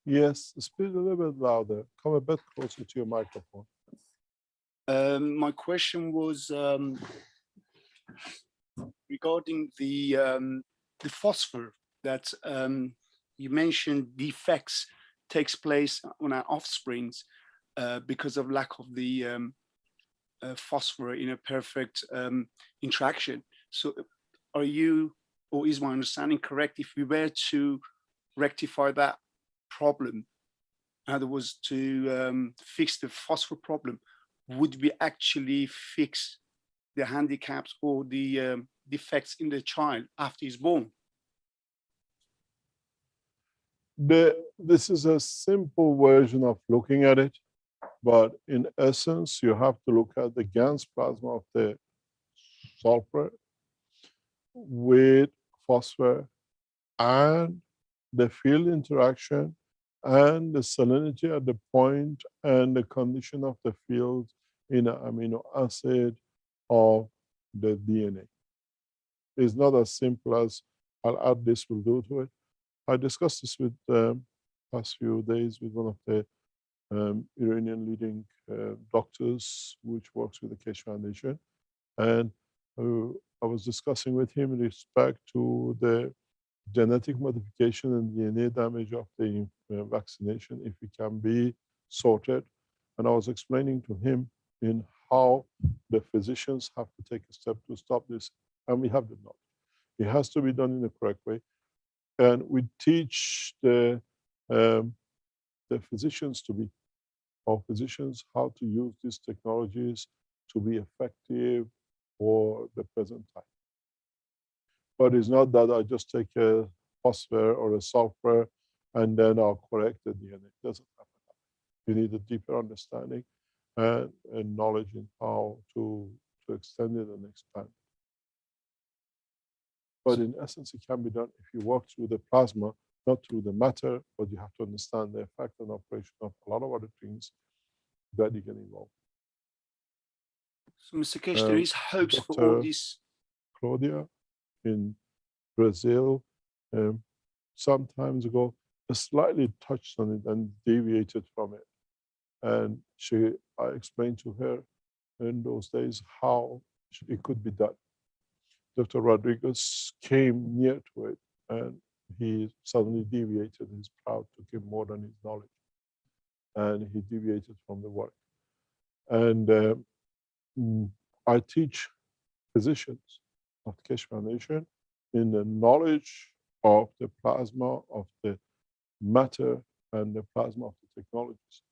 Yes, speak a little bit louder. Come a bit closer to your microphone. My question was regarding the phosphor that you mentioned defects takes place on our offsprings because of lack of the phosphor in a perfect interaction. So are you, or is my understanding correct, if we were to rectify that problem, in other words, to fix the phosphor problem, would we actually fix the handicaps or the defects in the child after he's born? This is a simple version of looking at it, but in essence, you have to look at the GANS plasma of the sulfur with phosphor and the field interaction and the salinity at the point and the condition of the field in an amino acid of the DNA. It's not as simple as I'll add this, will do to it. I discussed this with past few days with one of the Iranian leading doctors, which works with the Keshe Foundation. And I was discussing with him in respect to the genetic modification and DNA damage of the vaccination, if it can be sorted. And I was explaining to him in how the physicians have to take a step to stop this, and we have the knowledge. It has to be done in the correct way. And we teach the physicians how to use these technologies to be effective for the present time. But it's not that I just take a phosphor or a sulfur and then I'll correct the DNA. It doesn't happen. You need a deeper understanding and knowledge in how to extend it and expand it. But in essence, it can be done if you work through the plasma, not through the matter, but you have to understand the effect and operation of a lot of other things that you get involved. So, Mr. Keshe, there is hopes for all this. Claudia in Brazil, some times ago, slightly touched on it and deviated from it. And I explained to her in those days how it could be done. Dr. Rodriguez came near to it and he suddenly deviated. His crowd took him more than his knowledge. And he deviated from the work. And I teach physicians of the Keshe Foundation in the knowledge of the plasma, of the matter, and the plasma of the technologies.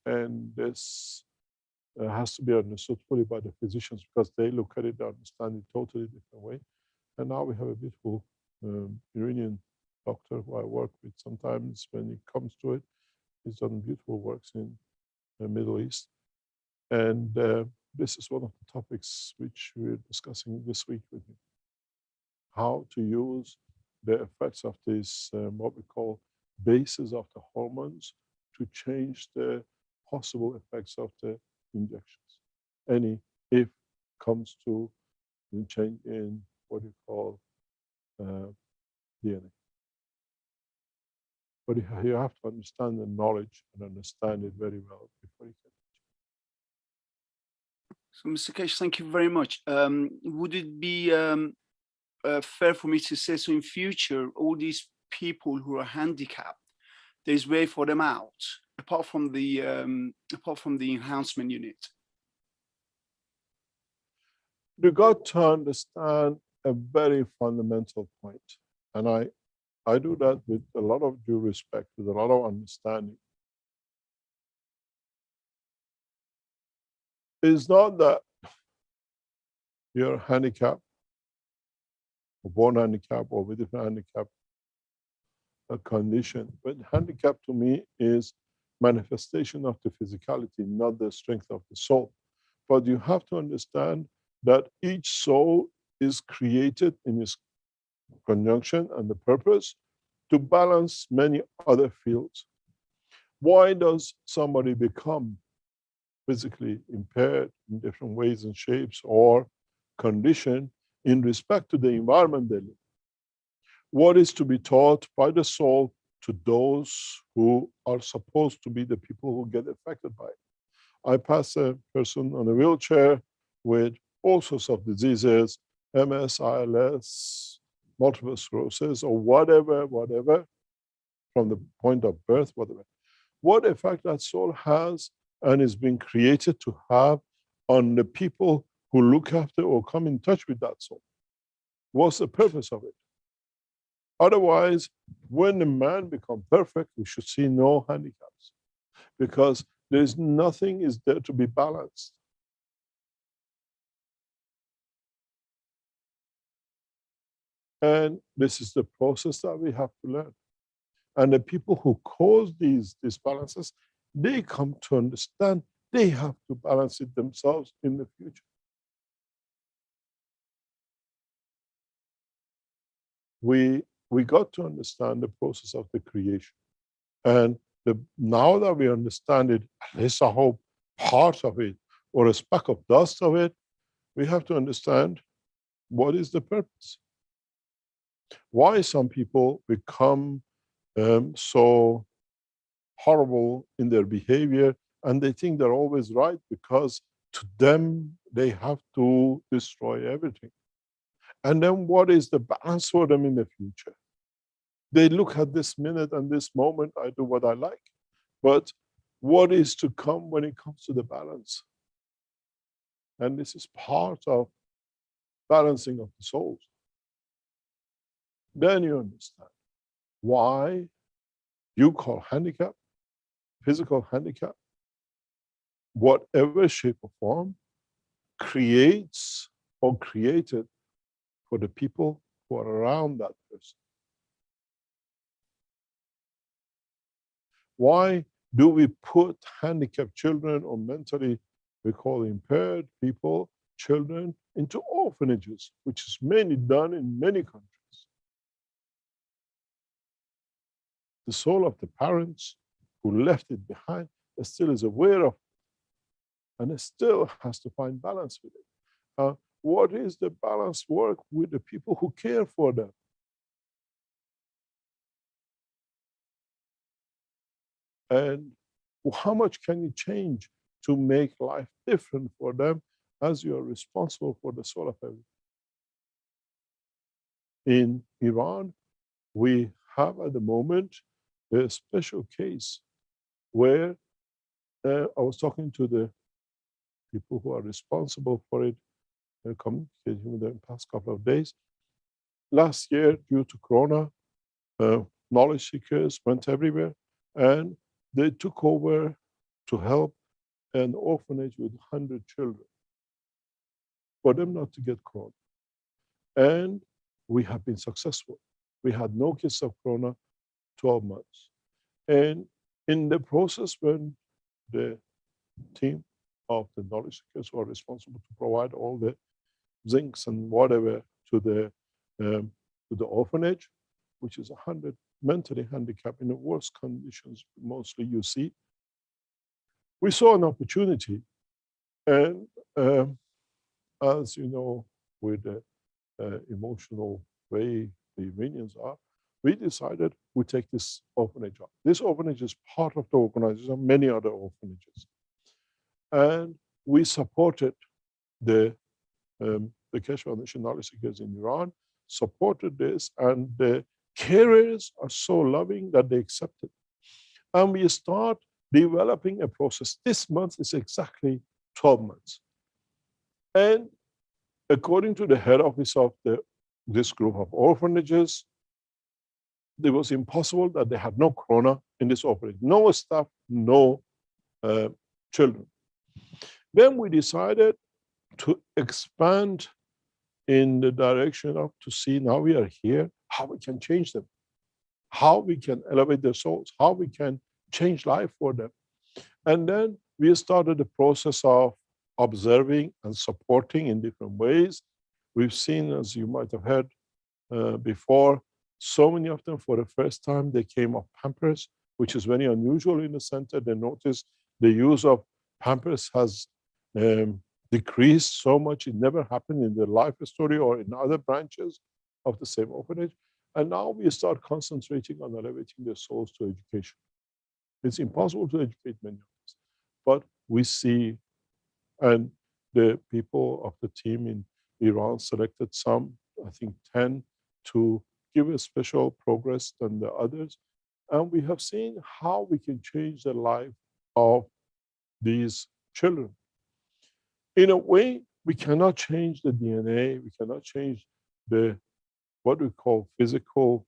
And this has to be understood fully by the physicians because they look at it, they understand it totally different way. And now we have a beautiful Iranian doctor who I work with sometimes when it comes to it. He's done beautiful works in the Middle East. And this is one of the topics which we're discussing this week with him. How to use the effects of these, what we call bases of the hormones to change the possible effects of the injections. Any if comes to the change in what you call DNA. But you have to understand the knowledge and understand it very well before you can. So, Mr. Kesh, thank you very much. Would it be fair for me to say, so in future, all these people who are handicapped, there's way for them out, apart from the enhancement unit? You got to understand a very fundamental point, and I do that with a lot of due respect, with a lot of understanding. It's not that you're handicapped, or born handicapped, or with different handicap condition, but handicap to me is manifestation of the physicality, not the strength of the soul. But you have to understand that each soul is created in its conjunction and the purpose to balance many other fields. Why does somebody become physically impaired in different ways and shapes or conditioned in respect to the environment they live? What is to be taught by the soul to those who are supposed to be the people who get affected by it? I pass a person on a wheelchair with all sorts of diseases, MS, ILS, multiple sclerosis, or whatever, from the point of birth, whatever. What effect that soul has and is being created to have on the people who look after or come in touch with that soul? What's the purpose of it? Otherwise, when the man becomes perfect, we should see no handicaps, because there's nothing is there to be balanced. And this is the process that we have to learn. And the people who cause these disbalances, they come to understand they have to balance it themselves in the future. We got to understand the process of the creation. And now that we understand it, at least I hope part of it, or a speck of dust of it, we have to understand what is the purpose. Why some people become so horrible in their behavior, and they think they're always right because to them, they have to destroy everything. And then what is the balance for them in the future? They look at this minute and this moment, I do what I like. But what is to come when it comes to the balance? And this is part of balancing of the souls. Then you understand why you call handicap, physical handicap, whatever shape or form, creates or created for the people who are around that person. Why do we put handicapped children or mentally, we call impaired people, children, into orphanages, which is mainly done in many countries? The soul of the parents who left it behind still is aware of it, and it still has to find balance with it. What is the balance work with the people who care for them? And how much can you change to make life different for them as you are responsible for the soul of everyone? In Iran, we have at the moment a special case where I was talking to the people who are responsible for it, communicating with them in the past couple of days. Last year, due to Corona, knowledge seekers went everywhere, and they took over to help an orphanage with 100 children for them not to get Corona. And we have been successful. We had no case of Corona 12 months. And in the process, when the team of the knowledge seekers who are responsible to provide all the zincs and whatever to the orphanage, which is 100 mentally handicapped in the worst conditions, mostly you see, we saw an opportunity. And as you know, with the emotional way the Iranians are, we decided we take this orphanage up. This orphanage is part of the organization, many other orphanages. And we supported the Keshe Foundation Knowledge Seekers in Iran supported this, and the carers are so loving that they accept it. And we start developing a process. This month is exactly 12 months. And according to the head office of this group of orphanages, it was impossible that they had no corona in this orphanage, no staff, no children. Then we decided to expand in the direction of to see now we are here, how we can change them, how we can elevate their souls, how we can change life for them. And then we started the process of observing and supporting in different ways. We've seen, as you might have heard before, so many of them for the first time, they came off Pampers, which is very unusual in the center. They noticed the use of Pampers has decreased so much. It never happened in the life story or in other branches of the same orphanage. And now we start concentrating on elevating their souls to education. It's impossible to educate many of us, but we see, and the people of the team in Iran selected some, I think 10, to give a special progress than the others. And we have seen how we can change the life of these children. In a way, we cannot change the DNA, we cannot change the what we call physical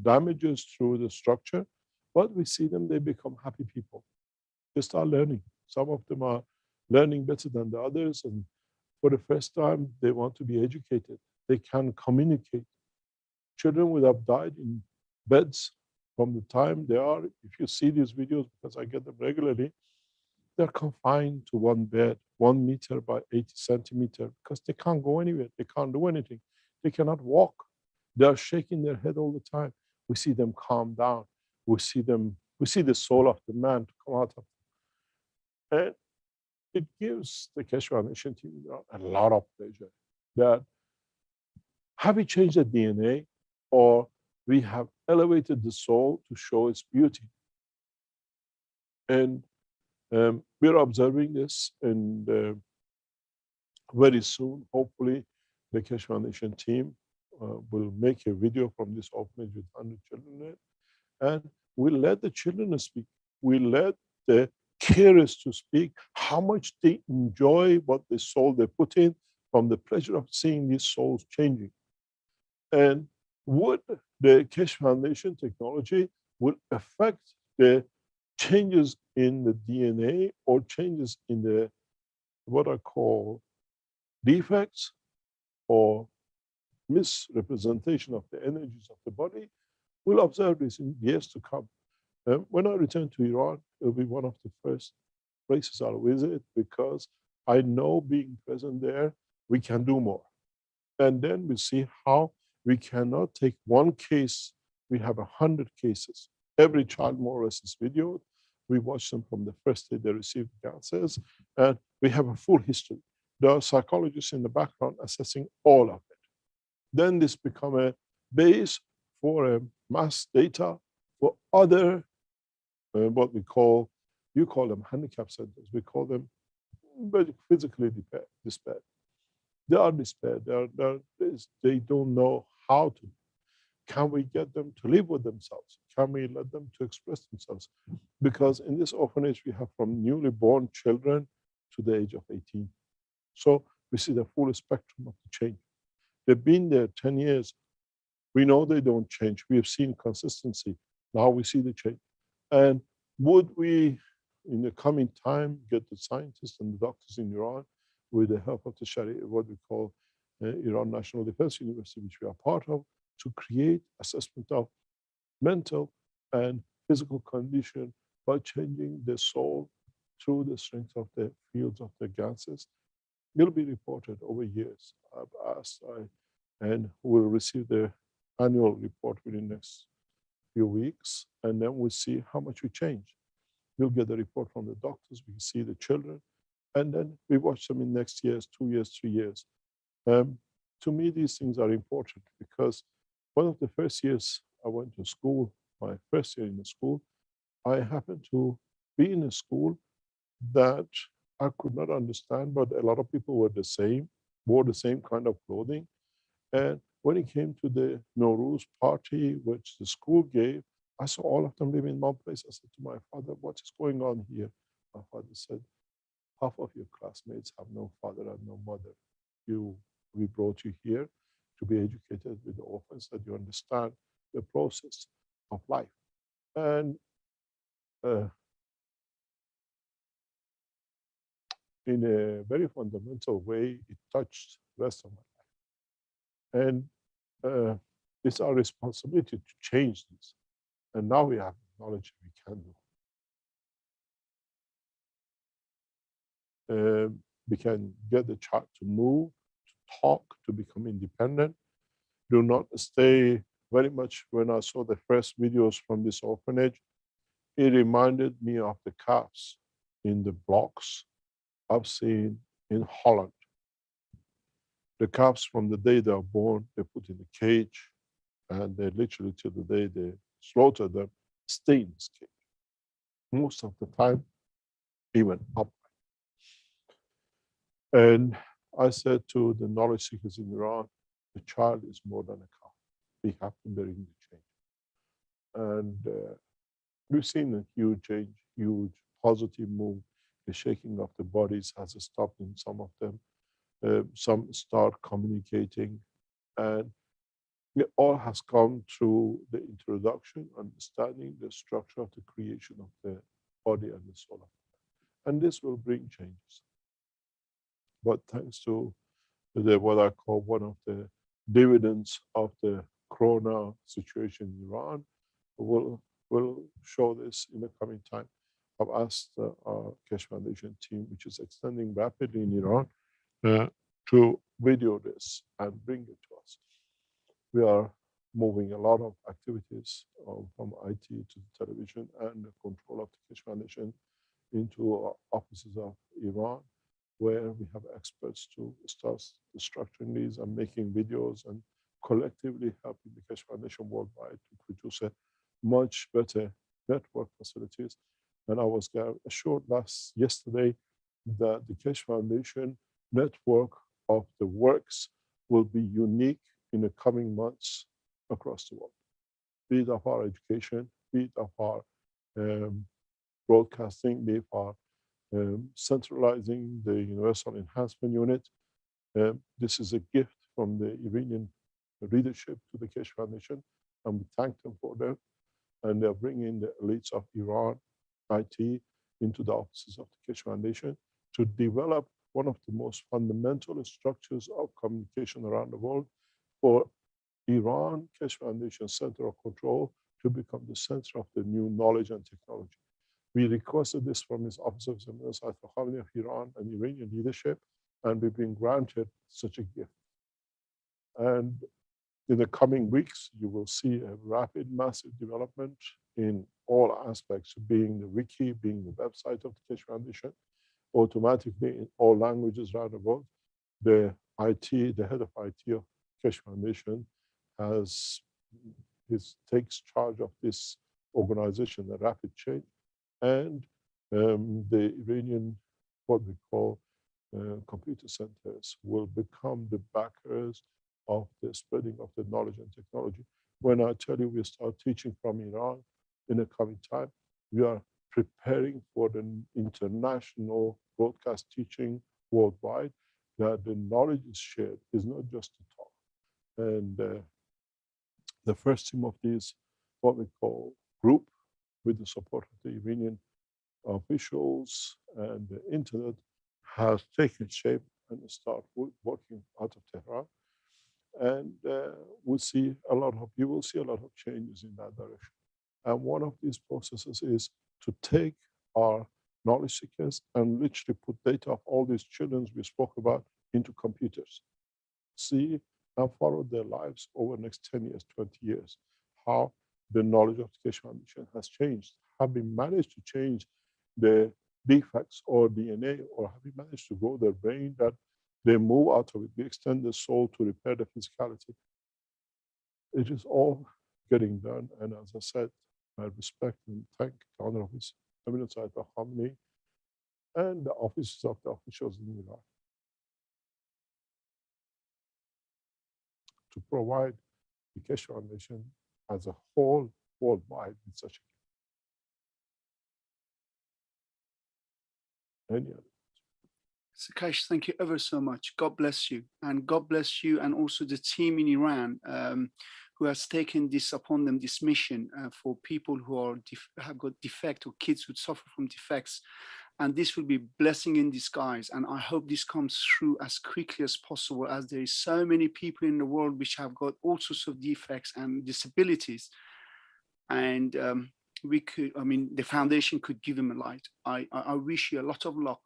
damages through the structure, but we see them, they become happy people. They start learning. Some of them are learning better than the others, and for the first time, they want to be educated. They can communicate. Children would have died in beds from the time they are, if you see these videos, because I get them regularly, they're confined to one bed, 1 meter by 80 centimeters, because they can't go anywhere. They can't do anything. They cannot walk. They are shaking their head all the time. We see them calm down. We see the soul of the man to come out of them. And it gives the Keshe Foundation team a lot of pleasure that have we changed the DNA, or we have elevated the soul to show its beauty. And we're observing this, and very soon, hopefully, the Keshe Foundation team will make a video from this orphanage with 100 children in it, and we'll let the children speak. We'll let the carers to speak, how much they enjoy what the soul they put in from the pleasure of seeing these souls changing. And would the Keshe Foundation technology will affect the changes in the DNA or changes in the what I call defects or misrepresentation of the energies of the body? We'll observe this in years to come. When I return to Iran, it'll be one of the first places I'll visit, because I know being present there, we can do more. And then we see how we cannot take one case. We have 100 cases. Every child more or less is videoed. We watch them from the first day they received cancers, and we have a full history. There are psychologists in the background assessing all of it. Then this become a base for a mass data for other, what we call, you call them handicap centers, we call them physically despaired. They are despaired, they don't know how to. Can we get them to live with themselves? Can we let them to express themselves? Because in this orphanage, we have from newly born children to the age of 18. So we see the full spectrum of the change. They've been there 10 years. We know they don't change. We have seen consistency. Now we see the change. And would we, in the coming time, get the scientists and the doctors in Iran with the help of the Sharia, what we call Iran National Defense University, which we are part of, to create assessment of mental and physical condition by changing the soul through the strength of the fields of the ganses? It'll be reported over years. I've asked, and we'll receive the annual report within the next few weeks, and then we'll see how much we change. We'll get the report from the doctors, we see the children, and then we watch them in next years, 2 years, 3 years. To me, these things are important, because one of the first years I went to school, my first year in the school, I happened to be in a school that I could not understand, but a lot of people were the same, wore the same kind of clothing. And when it came to the Nowruz party, which the school gave, I saw all of them living in one place. I said to my father, what is going on here? My father said, half of your classmates have no father and no mother. We brought you here to be educated with the orphans, that you understand the process of life. And in a very fundamental way, it touched the rest of my life. And it's our responsibility to change this. And now we have knowledge we can do. We can get the child to move, to talk, to become independent. Do not stay very much. When I saw the first videos from this orphanage, it reminded me of the calves in the blocks I've seen in Holland. The calves, from the day they are born, they put in a cage, and they literally, till the day they slaughter them, stay in this cage. Most of the time, even upright. And I said to the knowledge seekers in Iran, the child is more than a cow. We have to bring the change. And we've seen a huge change, huge positive move. The shaking of the bodies has stopped in some of them. Some start communicating. And it all has come through the introduction, understanding the structure of the creation of the body and the soul. And this will bring changes. But thanks to what I call one of the dividends of the Corona situation in Iran, we'll show this in the coming time. I've asked our Keshe Foundation team, which is extending rapidly in Iran, to video this and bring it to us. We are moving a lot of activities from IT to the television and the control of the Keshe Foundation into offices of Iran, where we have experts to start structuring these and making videos and collectively helping the Keshe Foundation worldwide to produce a much better network facilities. And I was assured yesterday that the Keshe Foundation network of the works will be unique in the coming months across the world, be it of our education, be it of our broadcasting, be it our centralizing the Universal Enhancement Unit. This is a gift from the Iranian leadership to the Keshe Foundation, and we thank them for that. And they're bringing the elites of Iran, IT, into the offices of the Keshe Foundation to develop one of the most fundamental structures of communication around the world for Iran Keshe Foundation Center of Control to become the center of the new knowledge and technology. We requested this from His Office of His Eminence Ayatollah Khamenei of Iran and Iranian leadership, and we've been granted such a gift. And in the coming weeks, you will see a rapid, massive development in all aspects, being the wiki, being the website of the Keshe Foundation, automatically in all languages around the world. The head of IT of Keshe Foundation takes charge of this organization, the rapid change, and the Iranian, what we call computer centers, will become the backers of the spreading of the knowledge and technology. When I tell you we start teaching from Iran in the coming time, we are preparing for the international broadcast teaching worldwide, that the knowledge is shared, is not just to talk. And the first team of this, what we call group, with the support of the Iranian officials and the internet, has taken shape and start working out of Tehran. And you will see a lot of changes in that direction. And one of these processes is to take our knowledge seekers and literally put data of all these children we spoke about into computers. See and follow their lives over the next 10 years, 20 years, how the knowledge of the Keshe Foundation has changed. Have we managed to change the defects or DNA, or have we managed to grow their brain that they move out of it? We extend the soul to repair the physicality. It is all getting done. And as I said, I respect and thank the honor of His Eminence Ayatollah Khamenei and the offices of the officials in Iraq to provide the Keshe Foundation as a whole worldwide with such a any other. Sakash, thank you ever so much. God bless you. And God bless you and also the team in Iran who has taken this upon them, this mission for people who are have got defect or kids who suffer from defects. And this will be blessing in disguise. And I hope this comes through as quickly as possible, as there is so many people in the world which have got all sorts of defects and disabilities. And we could, I mean, the foundation could give them a light. I wish you a lot of luck.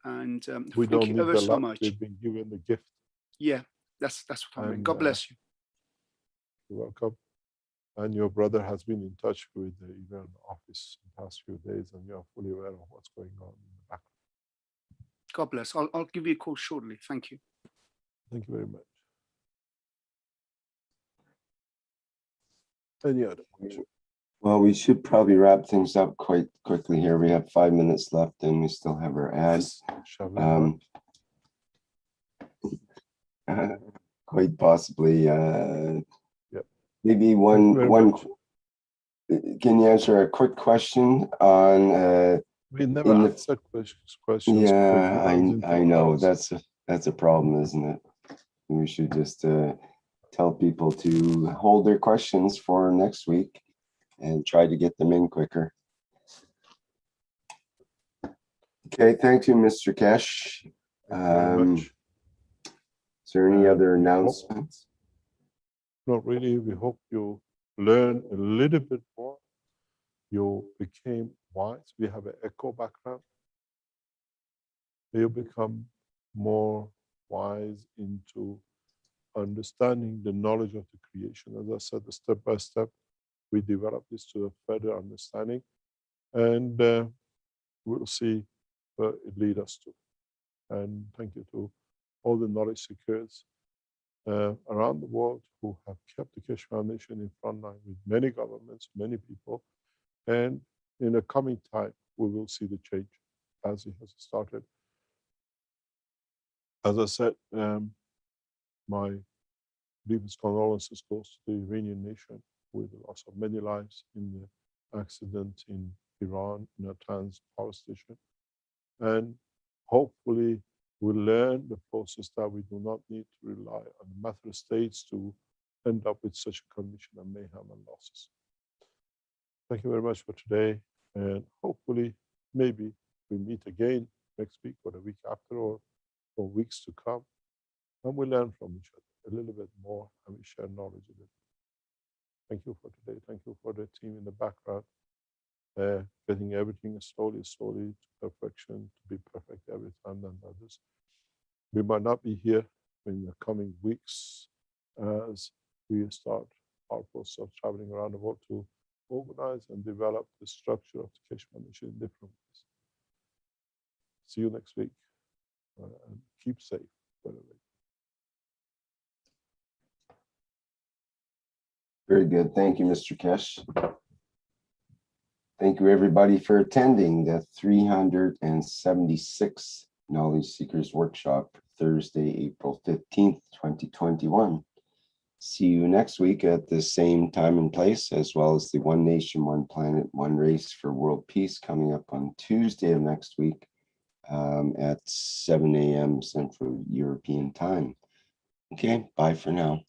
And We thank don't you need ever the so luck. much. They've been given the gift. Yeah, that's what I mean. And, God bless you. You're welcome. And your brother has been in touch with the Iran office in the past few days, and you're fully aware of what's going on in the background. God bless. I'll give you a call shortly. Thank you. Thank you very much. Any other question? Well, we should probably wrap things up quite quickly here. We have 5 minutes left and we still have our ads. Shall we wrap? Quite possibly, Yep. maybe Thank you one, very much. can you answer a quick question on, We never in the- answer questions. because yeah, it runs into I know, hours. that's a problem, isn't it? We should just tell people to hold their questions for next week and try to get them in quicker. Okay, thank you, Mr. Kesh. Thank you very much. Is there any other we hope- announcements? Not really. We hope you learn a little bit more. You became wise. We have an echo background. You become more wise into understanding the knowledge of the creation. As I said, step by step, we develop this to a further understanding, and we'll see where it leads us to. And thank you to all the knowledge seekers around the world who have kept the Keshe Foundation in front line with many governments, many people. And in the coming time, we will see the change as it has started. As I said, my deepest condolences goes to the Iranian nation with the loss of many lives in the accident in Iran, in Natanz power station. And hopefully we'll learn the process that we do not need to rely on the matter states to end up with such a condition of mayhem and losses. Thank you very much for today. And hopefully, maybe we meet again next week or the week after or for weeks to come. And we learn from each other a little bit more and we share knowledge a little. Thank you for today. Thank you for the team in the background, getting everything slowly to perfection, to be perfect every time than others. We might not be here in the coming weeks as we start our process of traveling around the world to organize and develop the structure of the Keshe Foundation in different ways. See you next week and keep safe. Very good. Thank you, Mr. Kesh. Thank you, everybody, for attending the 376th Knowledge Seekers Workshop, Thursday, April 15th, 2021. See you next week at the same time and place, as well as the One Nation, One Planet, One Race for World Peace coming up on Tuesday of next week at 7 a.m. Central European Time. Okay, bye for now.